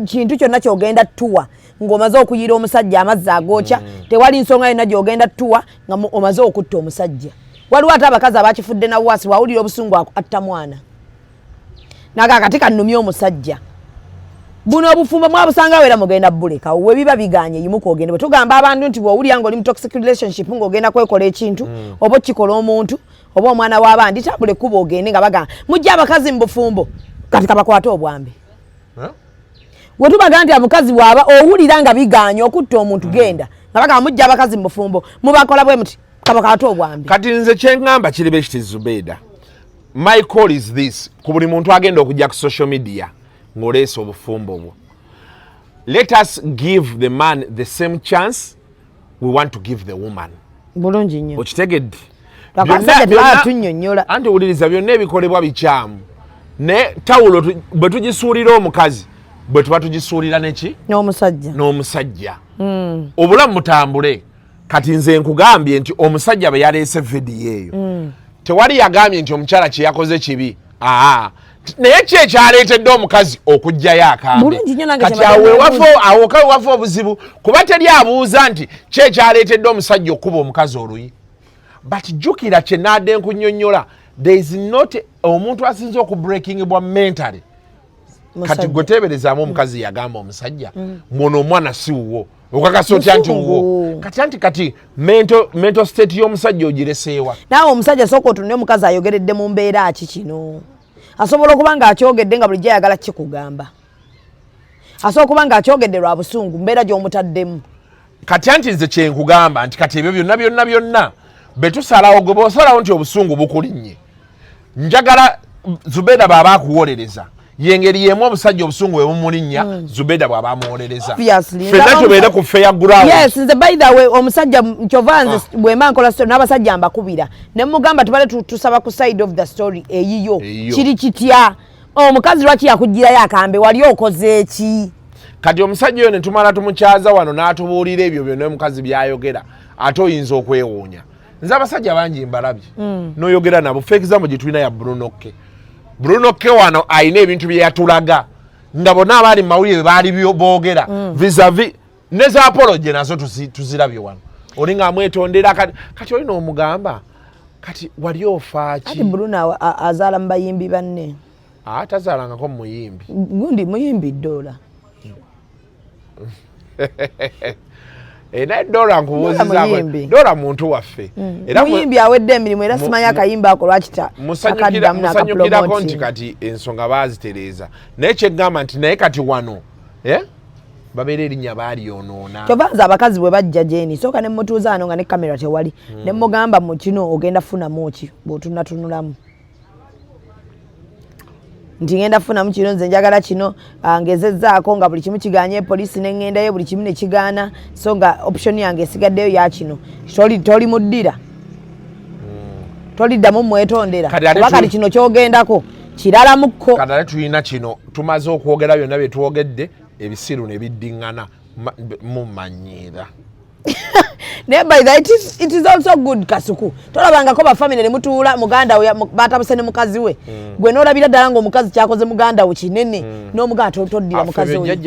kintu kyonna ky'ogenda tuwa ng'omaze okuyira omusajja amazzi agookya. Tewali nsonga yonna gy'ogenda tuwa nga omaze okutta omusajja. Waliwo ate abakazi abakifudde na waasi wawulira obusungu atta mwana. Naga kati kannumya omusajja. Buno obufumbo mwabusanga wera mugenda buleka. We biba biganye yimuko ogende. Bwe tugamba abantu nti bw'owulira ng'oli mu toxic relationship ng'ogenda kwekola ekintu oba kikola omuntu oba omwana w'abandi tabule kuba ogende nga bagamba mujja abakazi mu bufumbo kati kabakwata obwambe. We tubaga nti amukazi bw'aba owulira nga biganye okutta omuntu genda nga bagamba mujja abakazi mu bufumbo mubakola bwe muti kabakwata obwambe. Kati nze kyengamba kiri besti Zubeda. My call is this. Ku buli muntu agenda okujja ku social media ng'oleese obufumbo bwo. Let us give the man the same chance we want to give the woman. Bulungi nnyo. Okitegedde. Anti wuliriza byonna ebikolebwa bikyamu. Ne tawulo bwe tugisuulira omukazi bwe tuba tugisuulira neki? N'omusajja. Obulamu mutambule. Kati nze nkugambye nti omusajja bwe yaleese vidiyo eyo. Tewali yagambye nti omukyala kye yakoze kibi. Naye ki ekyaleetedde omukazi okujjayo akambe? Kati awo wafo obuzibu kuba teri abuuza nti ki ekyaleetedde omusajja okuba omukazi oluyi. but jukira kyenadde nkunyonnyola there is not omuntu asinze okubreakingibwa mentally kati gwe teeberezaamu omukazi yagamba omusajja mwono omwana si wuwo okakasa otya nti wuwo kati mental state y'omusajja ogireseewa naawe omusajja sooka otunne omukazi ayogeredde mu mbeera ki kino asobola okuba ng'akyogedde nga bulijjo ayagala kikugamba asobola okuba ng'akyogedde lwa busungu mbeera gy'omutaddemu kati anti nze kyenkugamba nti kati ebyo byonna betusalawo gwe bosalawo nti obusungu bukulinnye njagala Zubeda bw'aba akuwolereza yengeri yemu omusajja obusungu bwe bumulinnya Zubeda bw'aba amuwolereza ffenna tubeere ku fair ground. Yes, nze by the way omusajja nkyovanze bwemba nkola story n'abasajja mbakubira ne mugamba tubale tusaba ku side of the story eyiyo kiri kitya omukazi lwaki yakugirayo akambe wali okoze eki kati omusajja oyo ne tumala tumukyaza wano n'atubuulira ebyo byonna omukazi byayogera ate oyinza okwewuunya nze abasajja bangi mbalabye n'oyogera nabo fake example gye tulina ya Bruno K wano ayina ebintu bye yatulaga nga bonna abaali mu mawulire baali boogera vis-a-vis ne za apology nazo tuzirabye wano oli ng'amwetondera kati olina omugamba kati wali ofaaki ati Bruno azaala mu bayimbi banne tazaalangako mu muyimbi gundi muyimbi Dola naye Dola nkubuuzizaako Dola muntu waffe muyimbi awedde emirimu era simanyi akayimba ako lwakita musanyukirako nti kati ensonga baazitereeza naye kyeggamba nti naye kati wano babeera erinnya baalyonoona kyovanze abakazi bwe bajja jeeni sooka ne mutuuza ano nga ne kamera tewali ne mugamba mu kino ogenda funamu ki bw'otunatunulamu nti ngenda funamu kino nze njagala kino ngezezzaako nga buli kimu kiganye poliisi ne ŋŋendayo buli kimu ne kigaana so nga option yange esigaddeyo ya kino toli muddira toliddamu mwetondera kuba kati kino kyogendako kiralamuko kati ate tulina kino tumaze okwogera byonna bye twogedde ebisiru ne biddiŋŋana mumanyiira naye by the it is also good Kasuku tolabangako bafamily ne mutuula muganda we batabuse ne mukazi we gwe n'olabira ddala ng'omukazi kyakoze muganda we kinene n'omuganda toddira mukazi we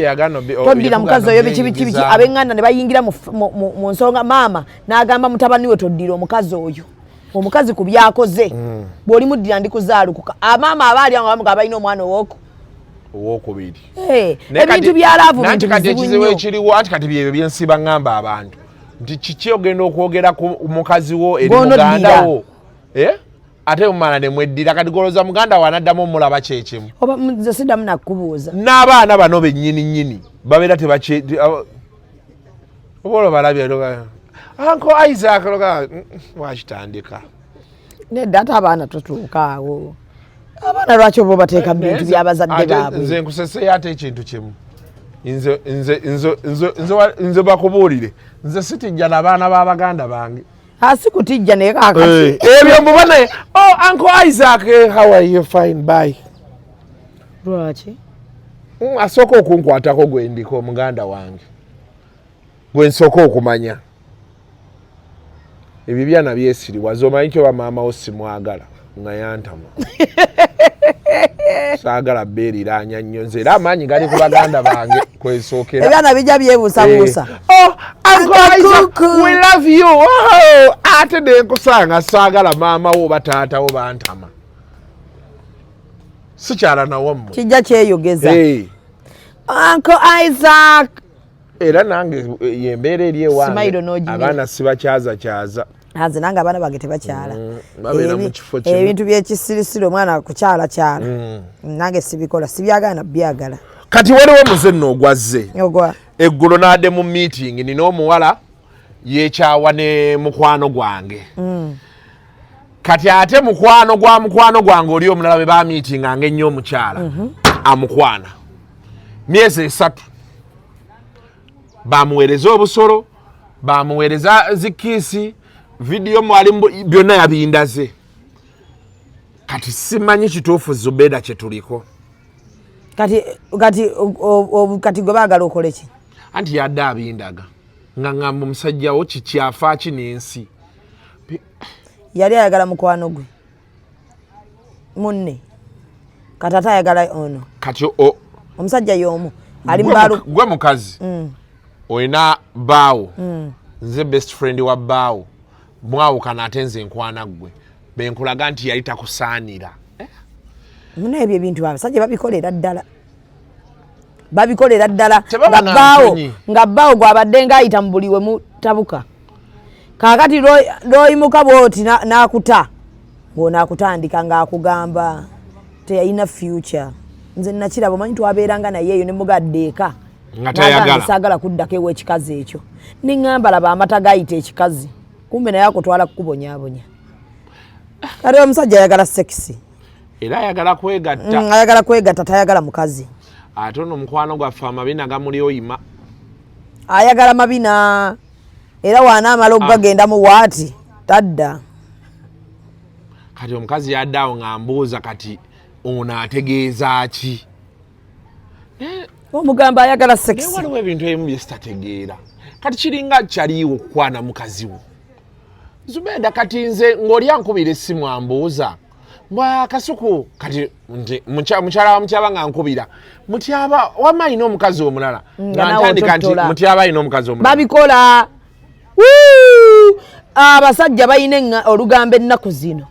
toddira mukazi oyo biki ab'eŋŋanda ne bayingira mu nsonga maama n'agamba mutabani we toddira omukazi oyo omukazi ku byakoze bw'oli muddira ndi kuzaalukuka amaama abaali awo bamuga balina omwana owokubiri ebintu bya laavu bintu bizibu ekiriwo anti kati byebyo byensiba ŋŋamba abantu nti kiki ogenda okwogera ku mukazi wo eri muganda wo ate mumala ne mweddira kati goloza muganda wo anaddamu omulaba kyekimu oba nze siddamu nakubuuza n'abaana bano bennyini babeera oba olabalabye Uncle Isaac wakitandika nedda ate abaana totuukaawo abaana lwaki oba bateeka bintu byabazadde baabwe nze nkuseseyo ate ekintu kimu nze bakubuulire nze sitijja n'abaana b'abaganda bange si kutijja naye kakati ebyo mbuba naye Uncle Isaac how are you fine bye lwaki asooka okunkwatako gwe ndiko omuganda wange gwe nsooka okumanya ebyo byana byesiriwaza omanyi kyo bamaama wo simwagala nga yantama saagala beeriranya nnyo nze era amaanyi gali ku baganda bange kwesookera ebyana bijja byebuusabuusa we love you ate nenkusanga saagala maama wo oba taata wo bantama sikyala nawo mmwe kijja kyeyogeza Uncle Isaac era nange yembeera eri ewange abaana sibakyaza nze nange abaana bange tebakyala babeera mu kifo kimu ebintu byekisirisiro omwana kukyala nange sibikola sibyagala nabyagala kati waliwo muze nno ogwazze eggulo naadde mu meeting nina omuwala yekyawa ne mukwano gwange kati ate mukwano gwange oli omulala bwe bamiitinganga ennyo omukyala amukwana myezi 3 bamuweereza obusolo bamuweereza zikiisi vidiyo mwalimu byonna yabindaze kati simanyi kituufu Zubeda kyetuliko kati gwe baagala okole ki anti yadde abindaga nga ngamba omusajjawo kikyafa ki n'ensi yali ayagala mukwano gwe munne kati ate ayagala ono kati omusajja y'omu ali gwe mukazi olina baawo nze best friend wa baawo mwawukana ate nze nkwana ggwe benkulaga nti yali takusaanira muna ebyo ebintu abasajja babikolera ddala nga bbaawo gwabadde ng'ayita mu buli we mutabuka kaakati lw'oyimuka bw'oti n'akuta ng'onaakutandika ng'akugamba teyalina future nze nakiraba omanyi twabeeranga naye eyo ne mugadde eka saagala kuddako ew'ekikazi ekyo neŋŋamba laba amata gayita ekikazi kumbe naye akutwala kukubonyaabonya kale omusajja ayagala sekisi era ayagala kwegatta tayagala mukazi ate ono mukwano gwaffe amabina gamuli oyima ayagala mabina era waanaamala okugagenda mu waati tadda kati omukazi yaddaawo nga mbuuza kati ono ategeeza ki omugamba ayagala sekisi waliwo ebintu ebimu bye sitategeera kati kiringa kyaliwo okukwana mukazi wo Zubeda kati nze ng'oli ankubira essimu ambuuza mbwa Kasuku kati mukyala wa mutyaba nga nkubira mutyaba wamma alina omukazi omulala nga ntandika nti mutyaba alina omukazi omulala babikola abasajja balina olugambo ennaku zino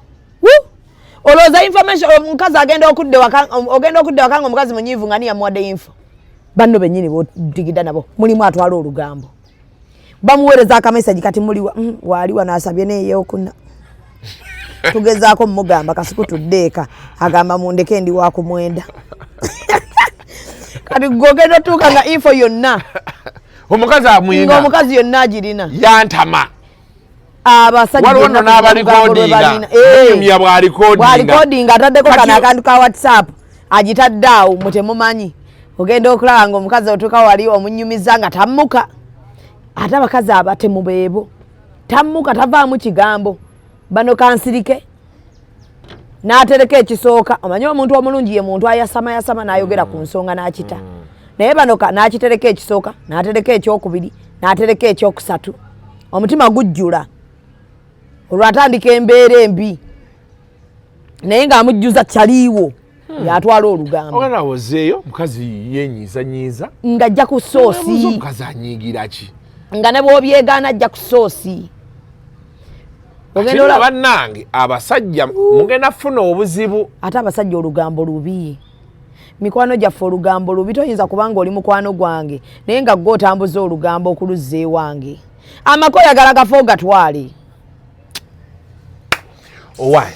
olowooza information omukazi ogenda okudde waka nga omukazi munyiivu nga niyamuwadde info banno bennyini bodigida nabo mulimu atwala olugambo bamuweereza akamesaji kati muliwa waali wanaasabye neyeokuna tugezaako mugamba Kasuku tuddeeka agamba mundeke ndi wakumwenda kati gogenda otuuka nga info yonna omukazi amwina ng'omukazi yonna agirina yantama abasajja waliwo nno n'abalikodinga oyumya bwalikodinga ataddeko kano akantu ka WhatsApp agitadde awo mutemumanyi ogenda okulaba ng'omukazi otuuka wali omunyumiza nga tammuka ate abakazi abatemu beebo tammuka tavaamu kigambo bano kansirike n'atereka ekisooka omanyi omuntu omulungi ye muntu ayasama n'ayogera ku nsonga n'akita naye bano n'akitereka ekisooka n'atereka ekyokubiri n'atereka ekyokusatu omutima gujjula olwatandika embeera embi naye ng'amujjuza kyaliiwo yatwala olugambo olalawozeeyo mukazi yenyiizanyiiza ng'ajja ku soosi omukazi anyiigira ki nga ne bw'obyegaana ajja ku soosi ogenda bannange abasajja mugenda funa obuzibu ate abasajja olugambo lubi mikwano gyaffe olugambo lubi toyinza kubanga oli mukwano gwange naye nga gwe otambuza olugambo okuluzza ewange amako yagala gafe ogatwale owaayi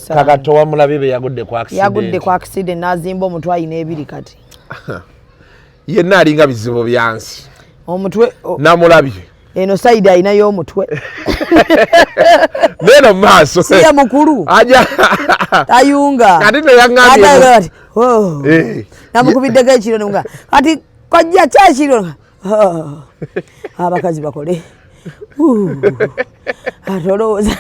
kagato wamulabe be yagudde ku accident n'azimba omutwe ayina ebiri kati yenna alinga bizibu byansi omutwe namulabye eno sayidi ayinayo omutwe neno maaso siya mukulu tayunga kati teyaŋŋambye namukubiddeko ekiro nga kati kojja kyekiro abakazi bakole atolowooza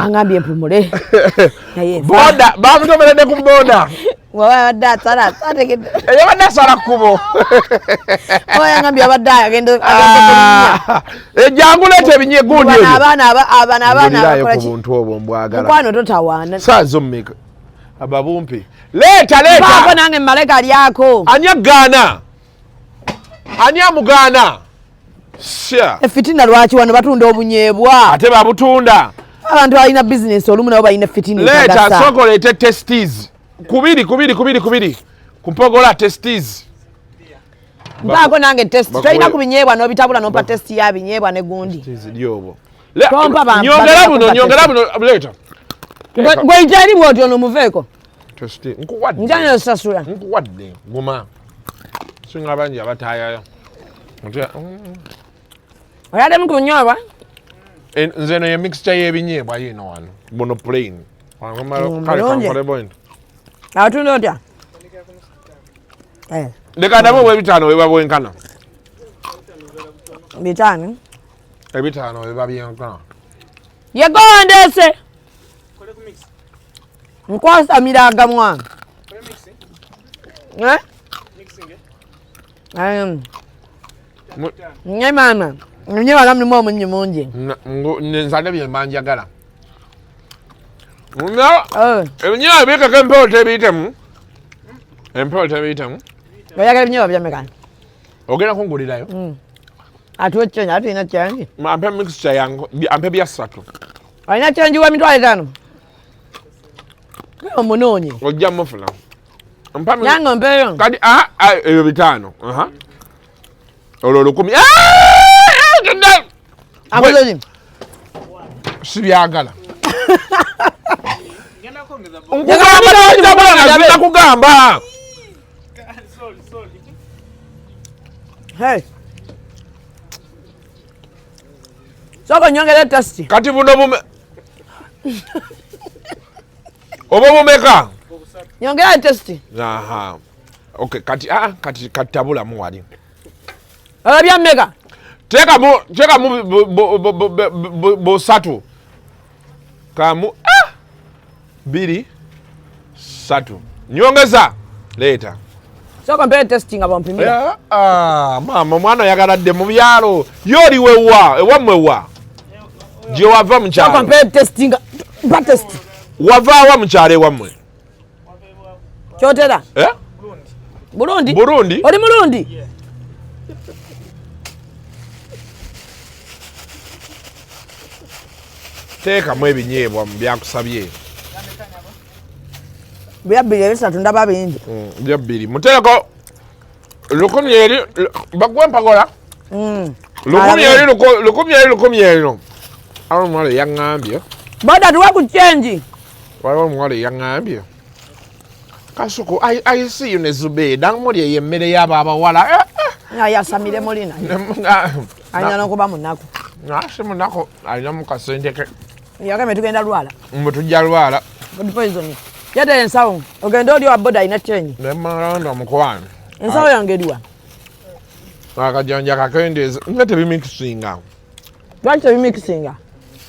angambye empumule boda bamutomeredde ku boda wabadde asala eyabadde asala kkubo oyangambye abadde agenda ejjanguleeta ebinye gundi abaana ku buntu obwo mbwagala mukwano totawaana saazo mmeka ababumpi leeta baako nange mmaleka alyako ani agaana ani amugaana efitina lwaki wano batunda obunyeebwa ate babutunda abantu balina bizinesi olumu nabo balina fitina leeta soko leete testis kubiri ku mpogola testis mpaako nange testi tolina ku binyeebwa n'obitabula n'ompa testi ya binyeebwa ne gundi nyongera buno leeta gweyita eri bwoti ono muveeko nkuwadde sasula nkuwadde nguma singa bangi abataayayo oyaddemu ku binyeebwa nze eno ye mixture y'ebinyeebwa yino wano buno plain atunda otya leka nabo bwebitaano weba bwenkana bitaano ebitaano weba byenkana yegondeese nkwasamira agamwange nye maama nyebaga mulimu omunyi mungi nzade byembanjagala ebinyeebwa bikako empewo tebiyitemu oyagala ebinyeebwa byameka ogenda kungulirayo Atuwe change, atu ina change. Ampe mixture yangu, ampe bya 3. Ina change wa mitwale 5. Kwa munonye. Ojja mufuna. Ampa Yango mpeyo. Kadi ebyo 5. Aha. Olwo 10. Akoze. Sibyagala. Kugamba. Hey. Soko nyongere testi. Kati buno bume. Obo bumeka. Nyongere testi. Aha. Okay, kati tabula mu wali. Olabya mega. Teka mu bo satu. Kamu 2 3. Nyongeza later. Soko mpere testing abampimira. Mama mwana yagaladde mu byalo. Yoli wewa, ewamwewa. Je wava mu kyalo. Soko mpere testing. Mpa test. Wava wa mu kyalo ewamwe. Kyotera? Burundi. Burundi? Oli Burundi? Teka mu ebinyeebwa mu byakusabye. Byabiri ebisatu ndaba bingi. Byabiri. Mutereko 10 bagwe mpagola. 10 awo mwale yangambye. Boda tuwa ku change. Waliwo mwale yangambye. Kasuku I see you ne Zubeda ngomuli yemmere yaba abawala. Yasamire molina. Anyana kuba munako. Nasi munako alina mu kasendeke. Yakame tugenda lwala. Mutujja lwala. Good poison. Yata ensawo. Ogenda oli wa boda ina change. Ne maranda mukwano. Ensawo yangedwa. Akajanja kakendeze. Ngete bimixinga. Lwaki bimixinga?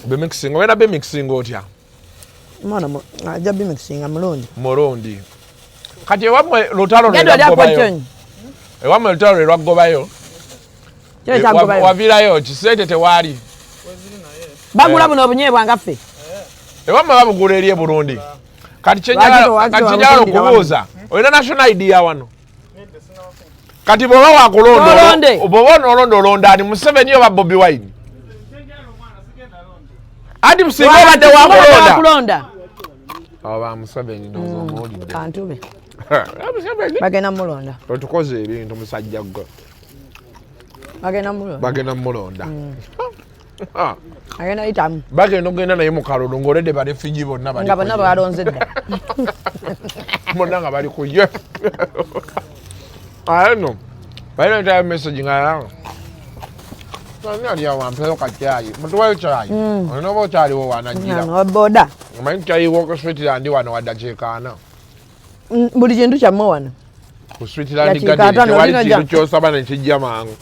Bimixinga. Wena bimixinga otya? Mwana aja bimixinga Murundi. Kati ewamwe lutalo lwa gobayo. Ewamwe lutalo lwa gobayo. Wavirayo kisente tewali. Bagula buno obunyeebwa ngaffe. Ewamwe babugula eri e Burundi. Kati chenjala okubuuza. Olina national ID ya wano. Kati boba wakulonda. Obobona olonda ani Museveni oba Bobi Wine. Adi Museveni obadde wakulonda. Aba Museveni ndozo molinde. Kantube. Bagenda mulonda. Otukoze ebintu musajja ggo. Bagenda mulonda. Agenda itamu. Bagenda ogenda naye mu kalulu ng'oledde balefigi bonna bali. Nga bonna balonze dda. Bonna nga bali ku ye. Ayino. Bayina ntaya message nga Nani ali awo ampeyo kacyayi. Mutuwayo cyayi. Olina oba okyaliwo wanajjira. No boda. Omanyi cyayi w'oku Switzerland wano waddakiika 4. Buli kintu kyamwe wano. Ku Switzerland gadde tewali kintu ky'osaba ne kijja mangu.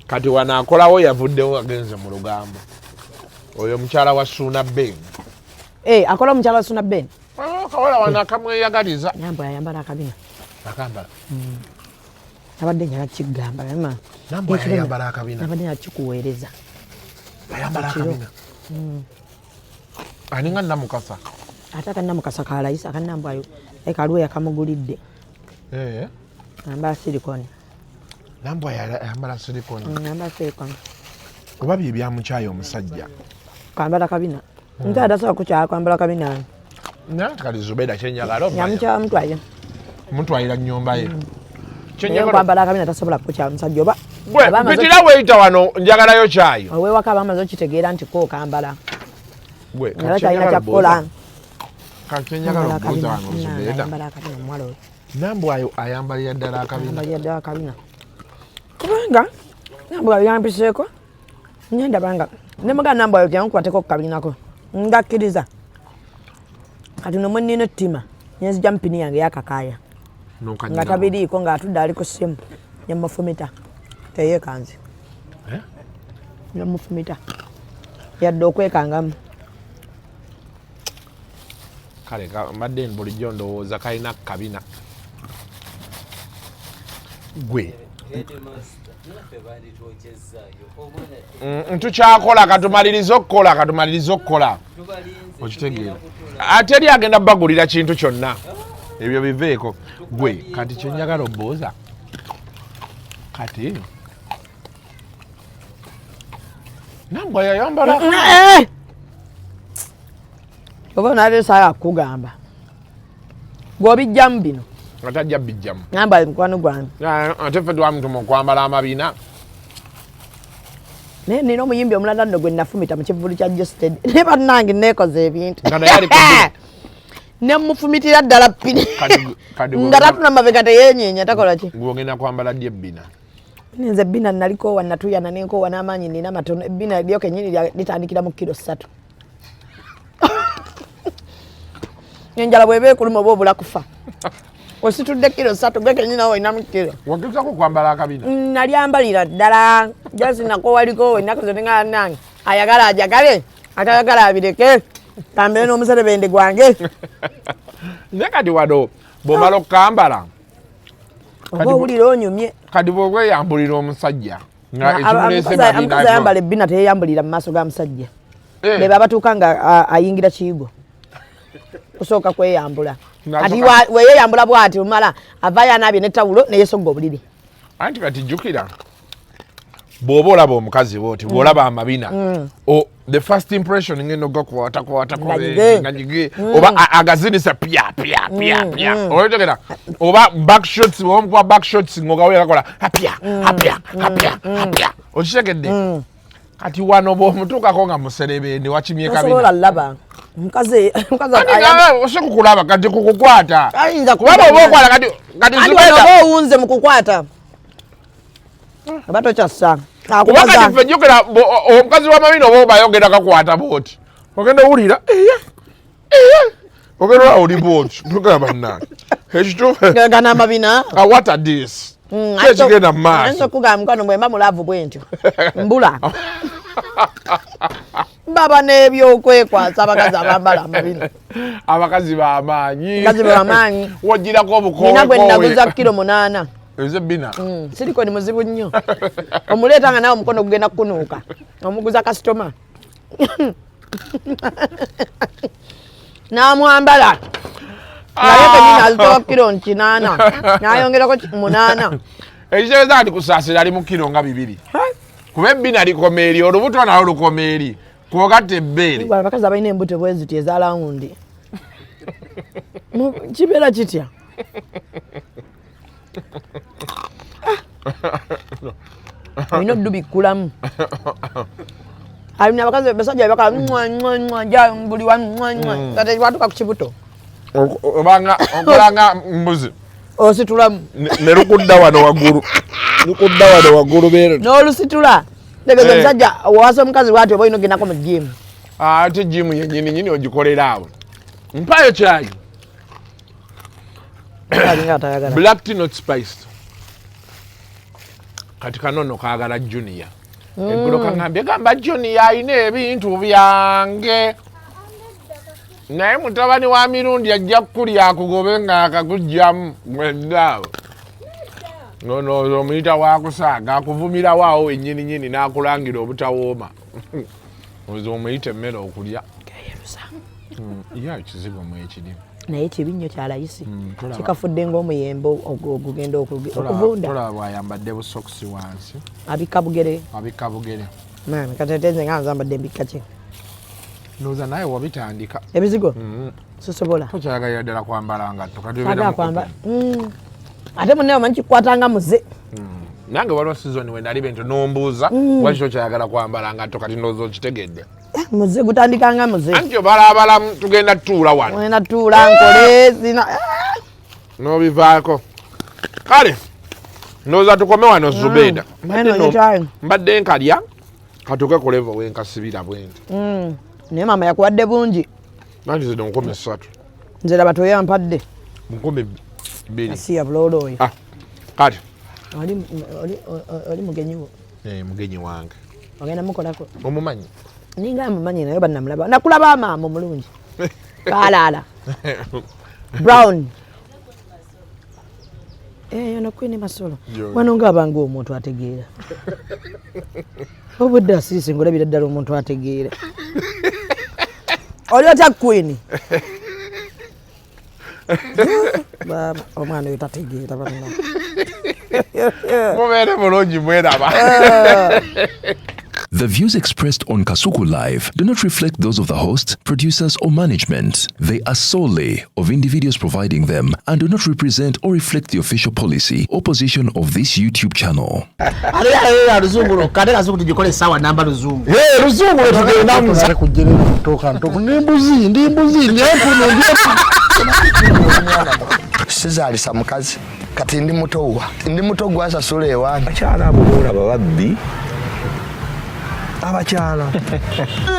Kati wanaakolawo yavuddewo agenze mu lugambo. Oyo mukyala wa Suna Ben. Akola mukyala wa Suna Ben. Kawala wanakamweyagaliza. Nambwayo ayambala akabina. Akambala. Abadde njala kigamba yama. Nambwayo ayambala akabina. Abadde nakikuweereza. Ayambala akabina. Aninga Namukasa. Ate akanamukasa kalayisa akanambwayo kaliwo yakamugulidde. Ayambala silikoni. Nambwayo ayambala silikoni. Ayambala silikoni. Oba bye byamukyayo omusajja. Kwambala kabina. Nti adasobola kukyala kwambala kabina. Kali Zubeda kyenjagala. Yamukyala mutwaye. Mutwayira nnyumba ye. Kyenjagala kwambala kabina tasobola kukyala omusajja oba. Gwe pitira weyita wano njagalayo kyayo. Owewaka abamaze okitegeera nti ko kambala. Gwe kyalina kyakukola. Kakyenjagala okubuuza wano Zubeda. Ayambala kabina omuwala oyo. Nambwayo ayambalira ddala akabina. Ayambalira ddala akabina. Kubanga Nambwayo yampiseeko. Nyenda banga. Nemuga Nambwayo kyankwateko ku kabinako. Ngakkiriza. Kati no mwenina ettima. Nyenzija mpini yange yakakaaya. Nga tabiriiko ng'atudde ali ku ssimu. Yamufumita. Teyeekanze. Yamufumita. Yadde okwekangamu. Kale mbadde bulijjo ndowooza kalina kabina. Gwe. Tukyakola katumaliriza okukola. Okitegeera. Ate eri agenda bagulira kintu kyonna. Ebyo biveeko. Gwe kati kyenjagala obuuza. Kati Nambwayo yambala. Oba nale saya kugamba. Gwobijjamu bino. Atajja bijjamu. Nambwayo mukwano gwange. Ate ffe twa muntu mukwambala amabina. Nina omuyimbi omulala nno gwe nafumita mu kivulu kya Justed. Ne bannange neekoze ebintu. Ne mufumitira ddala ppini. Nga tatuna mabega teyenyeenya takola ki? Gwogenda kwambala ddi ebbina? Nze ebbina nalikoowa natuyana nenkoowa n'amaanyi nina matono. Ebbina lyo kennyini litandikira mu kilo 3. Enjala bw'eba ekuluma oba obula kufa. Ositudde kilo 3 gwe kennyini nawe olina mu kilo. Wagezaako kwambala akabina? Nalyambalira ddala. Jasi nakoowaliko ennaku zonna nga nange. Ayagala ajagale, atayagala abireke. Kambe n'omuserebende gwange. Naye kati wano bw'omala okukambala oba owulira onyumye. kati bw'okweyambulira omusajja omukazi ayambala ebbina teyeyambulira mu maaso ga musajja. Beba abatuuka nga ayingira kiyigo. Kusooka kweyambula. Kati weeyeyambula bw'ati omala avaayo anaabye n'ettawulo neyeesogga obuliri. Anti kati jjukira bw'oba olaba omukazi bw'oti bw'olaba amabina the first impression ngenda ogakwata nga nyige oba agazinisa pya olwekyo oba backshots omukuba backshots ng'ogawulira gakola hapya okitegedde kati wano bw'omutuukako nga muserebende wakimye kabina osobola laba omukazi osikukulaba kati kukukwata kubaba oba okwala kati Zubeda owunze mu kukwata abato kyassa kuba kati ffe jjukira omukazi w'amabina oba obayogera gakwata booti ogenda owulira ogenda oli booti tugera bannange ekituugana amabina what are this kyekigenda mu maaso nso kugamba mukwano bwemba mulaavu bwe ntyo mbula baba n'ebyokwekwasa abakazi abambala amabina abakazi b'amaanyi wogirako obukowekowe nina gwe naguza kilo 8 ezebbina silikoni muzibu nnyo omuleeta nga nawe omukono gugenda kukunuuka omuguza kasitoma n'amwambala naye kenyini azitowa kilo 8 n'ayongerako 8 ekitegeeza nti kusaasira ali mu kilo nga 2 kuba ebbina likoma eri olubuto nalo lukoma eri kwogatta ebbeere abakazi abalina embuto bwe ziti ezalawundi kibeera kitya olina oddubikkulamu alina abakazi basajja bakala buli kati watuka ku kibuto obanga okolanga mbuzi ositulamu ne lukudda wano waggulu beero n'olusitula tegeza omusajja wawasa omukazi bwati oba olina ogendako mu jimu ate jimu yennyini ogikolera awo mpayo kyayi black tea not spiced kati kanono kaagala junior eggulo kaŋŋambye gamba junior alina ebintu byange naye mutabani wa mirundi ajja kukulya akugobe ng'akakugjamu mwendaawo nono omuyita wakusaaga akuvumirawo awo wennyininyini n'akulangira obutawooma ozo omuyita emmere okulya kizibu mwekirimu naye kibi nnyo kyalayisi kikafudde ng'omuyembe ogugenda okuvunda tolaba bw'ayambadde busokisi wansi abikka bugere kateteeze nga nzambadde mbikka ki ndowooza naye wabitandika ebizigo sisobola tokyagalira ddala kwambala ngatto ate munne omanyi kikwatanga muze nange waliwo sizoni we nali bento nombuuza waki tokyayagala kwambala ngatto kati ndowooza okitegedde muze gutandikanga muze anti obalabalamu tugenda tutuula wano ogenda tuula nkole zina n'obivaako kale ndowooza tukome wano Zubeda mbadde nkalya katuke kuleva wenkasibira bwenti naye maama yakuwadde bungi nanti zino nkome 3 nze laba toyampadde nkome 2 asiya buloolo oyo kati oli mugenyi wo mugenyi wange ogenda mukolako omumanyi ninga mumanyi naye bannamulaba nakulaba maama omulungi kaalaala brown yono kwini masolo wano ngaabanga omuntu ategeera obudde asiise ngolabira ddala omuntu ategeera oli otya kwini baba omwana oyo tategeera banna mubeere bulungi mweraba The views expressed on Kasuku Live do not reflect those of the host, producers, or management. They are solely of individuals providing them and do not represent or reflect the official policy or position of this YouTube channel. Sizalisa mukazi kati ndi muto gwasasula ewange abakyala abo boolaba babbi abakyala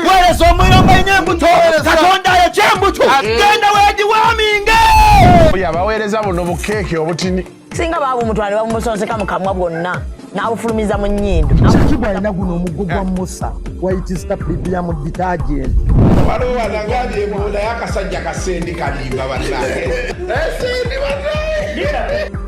weereza omuyomba enyembuto katonda yekyembuto genda wegiwaminge abaweereza buno bukeeke obutini singa baaba omutwale bamusonseka mu kamwa bwonna n'abufulumiza mu nnyindo kibwa alina guno omuggo gwa musa wayitista bibiyamu detergent waliwo wanagaali ebola y'akasajja kasendi kalimba bannange esendi bannange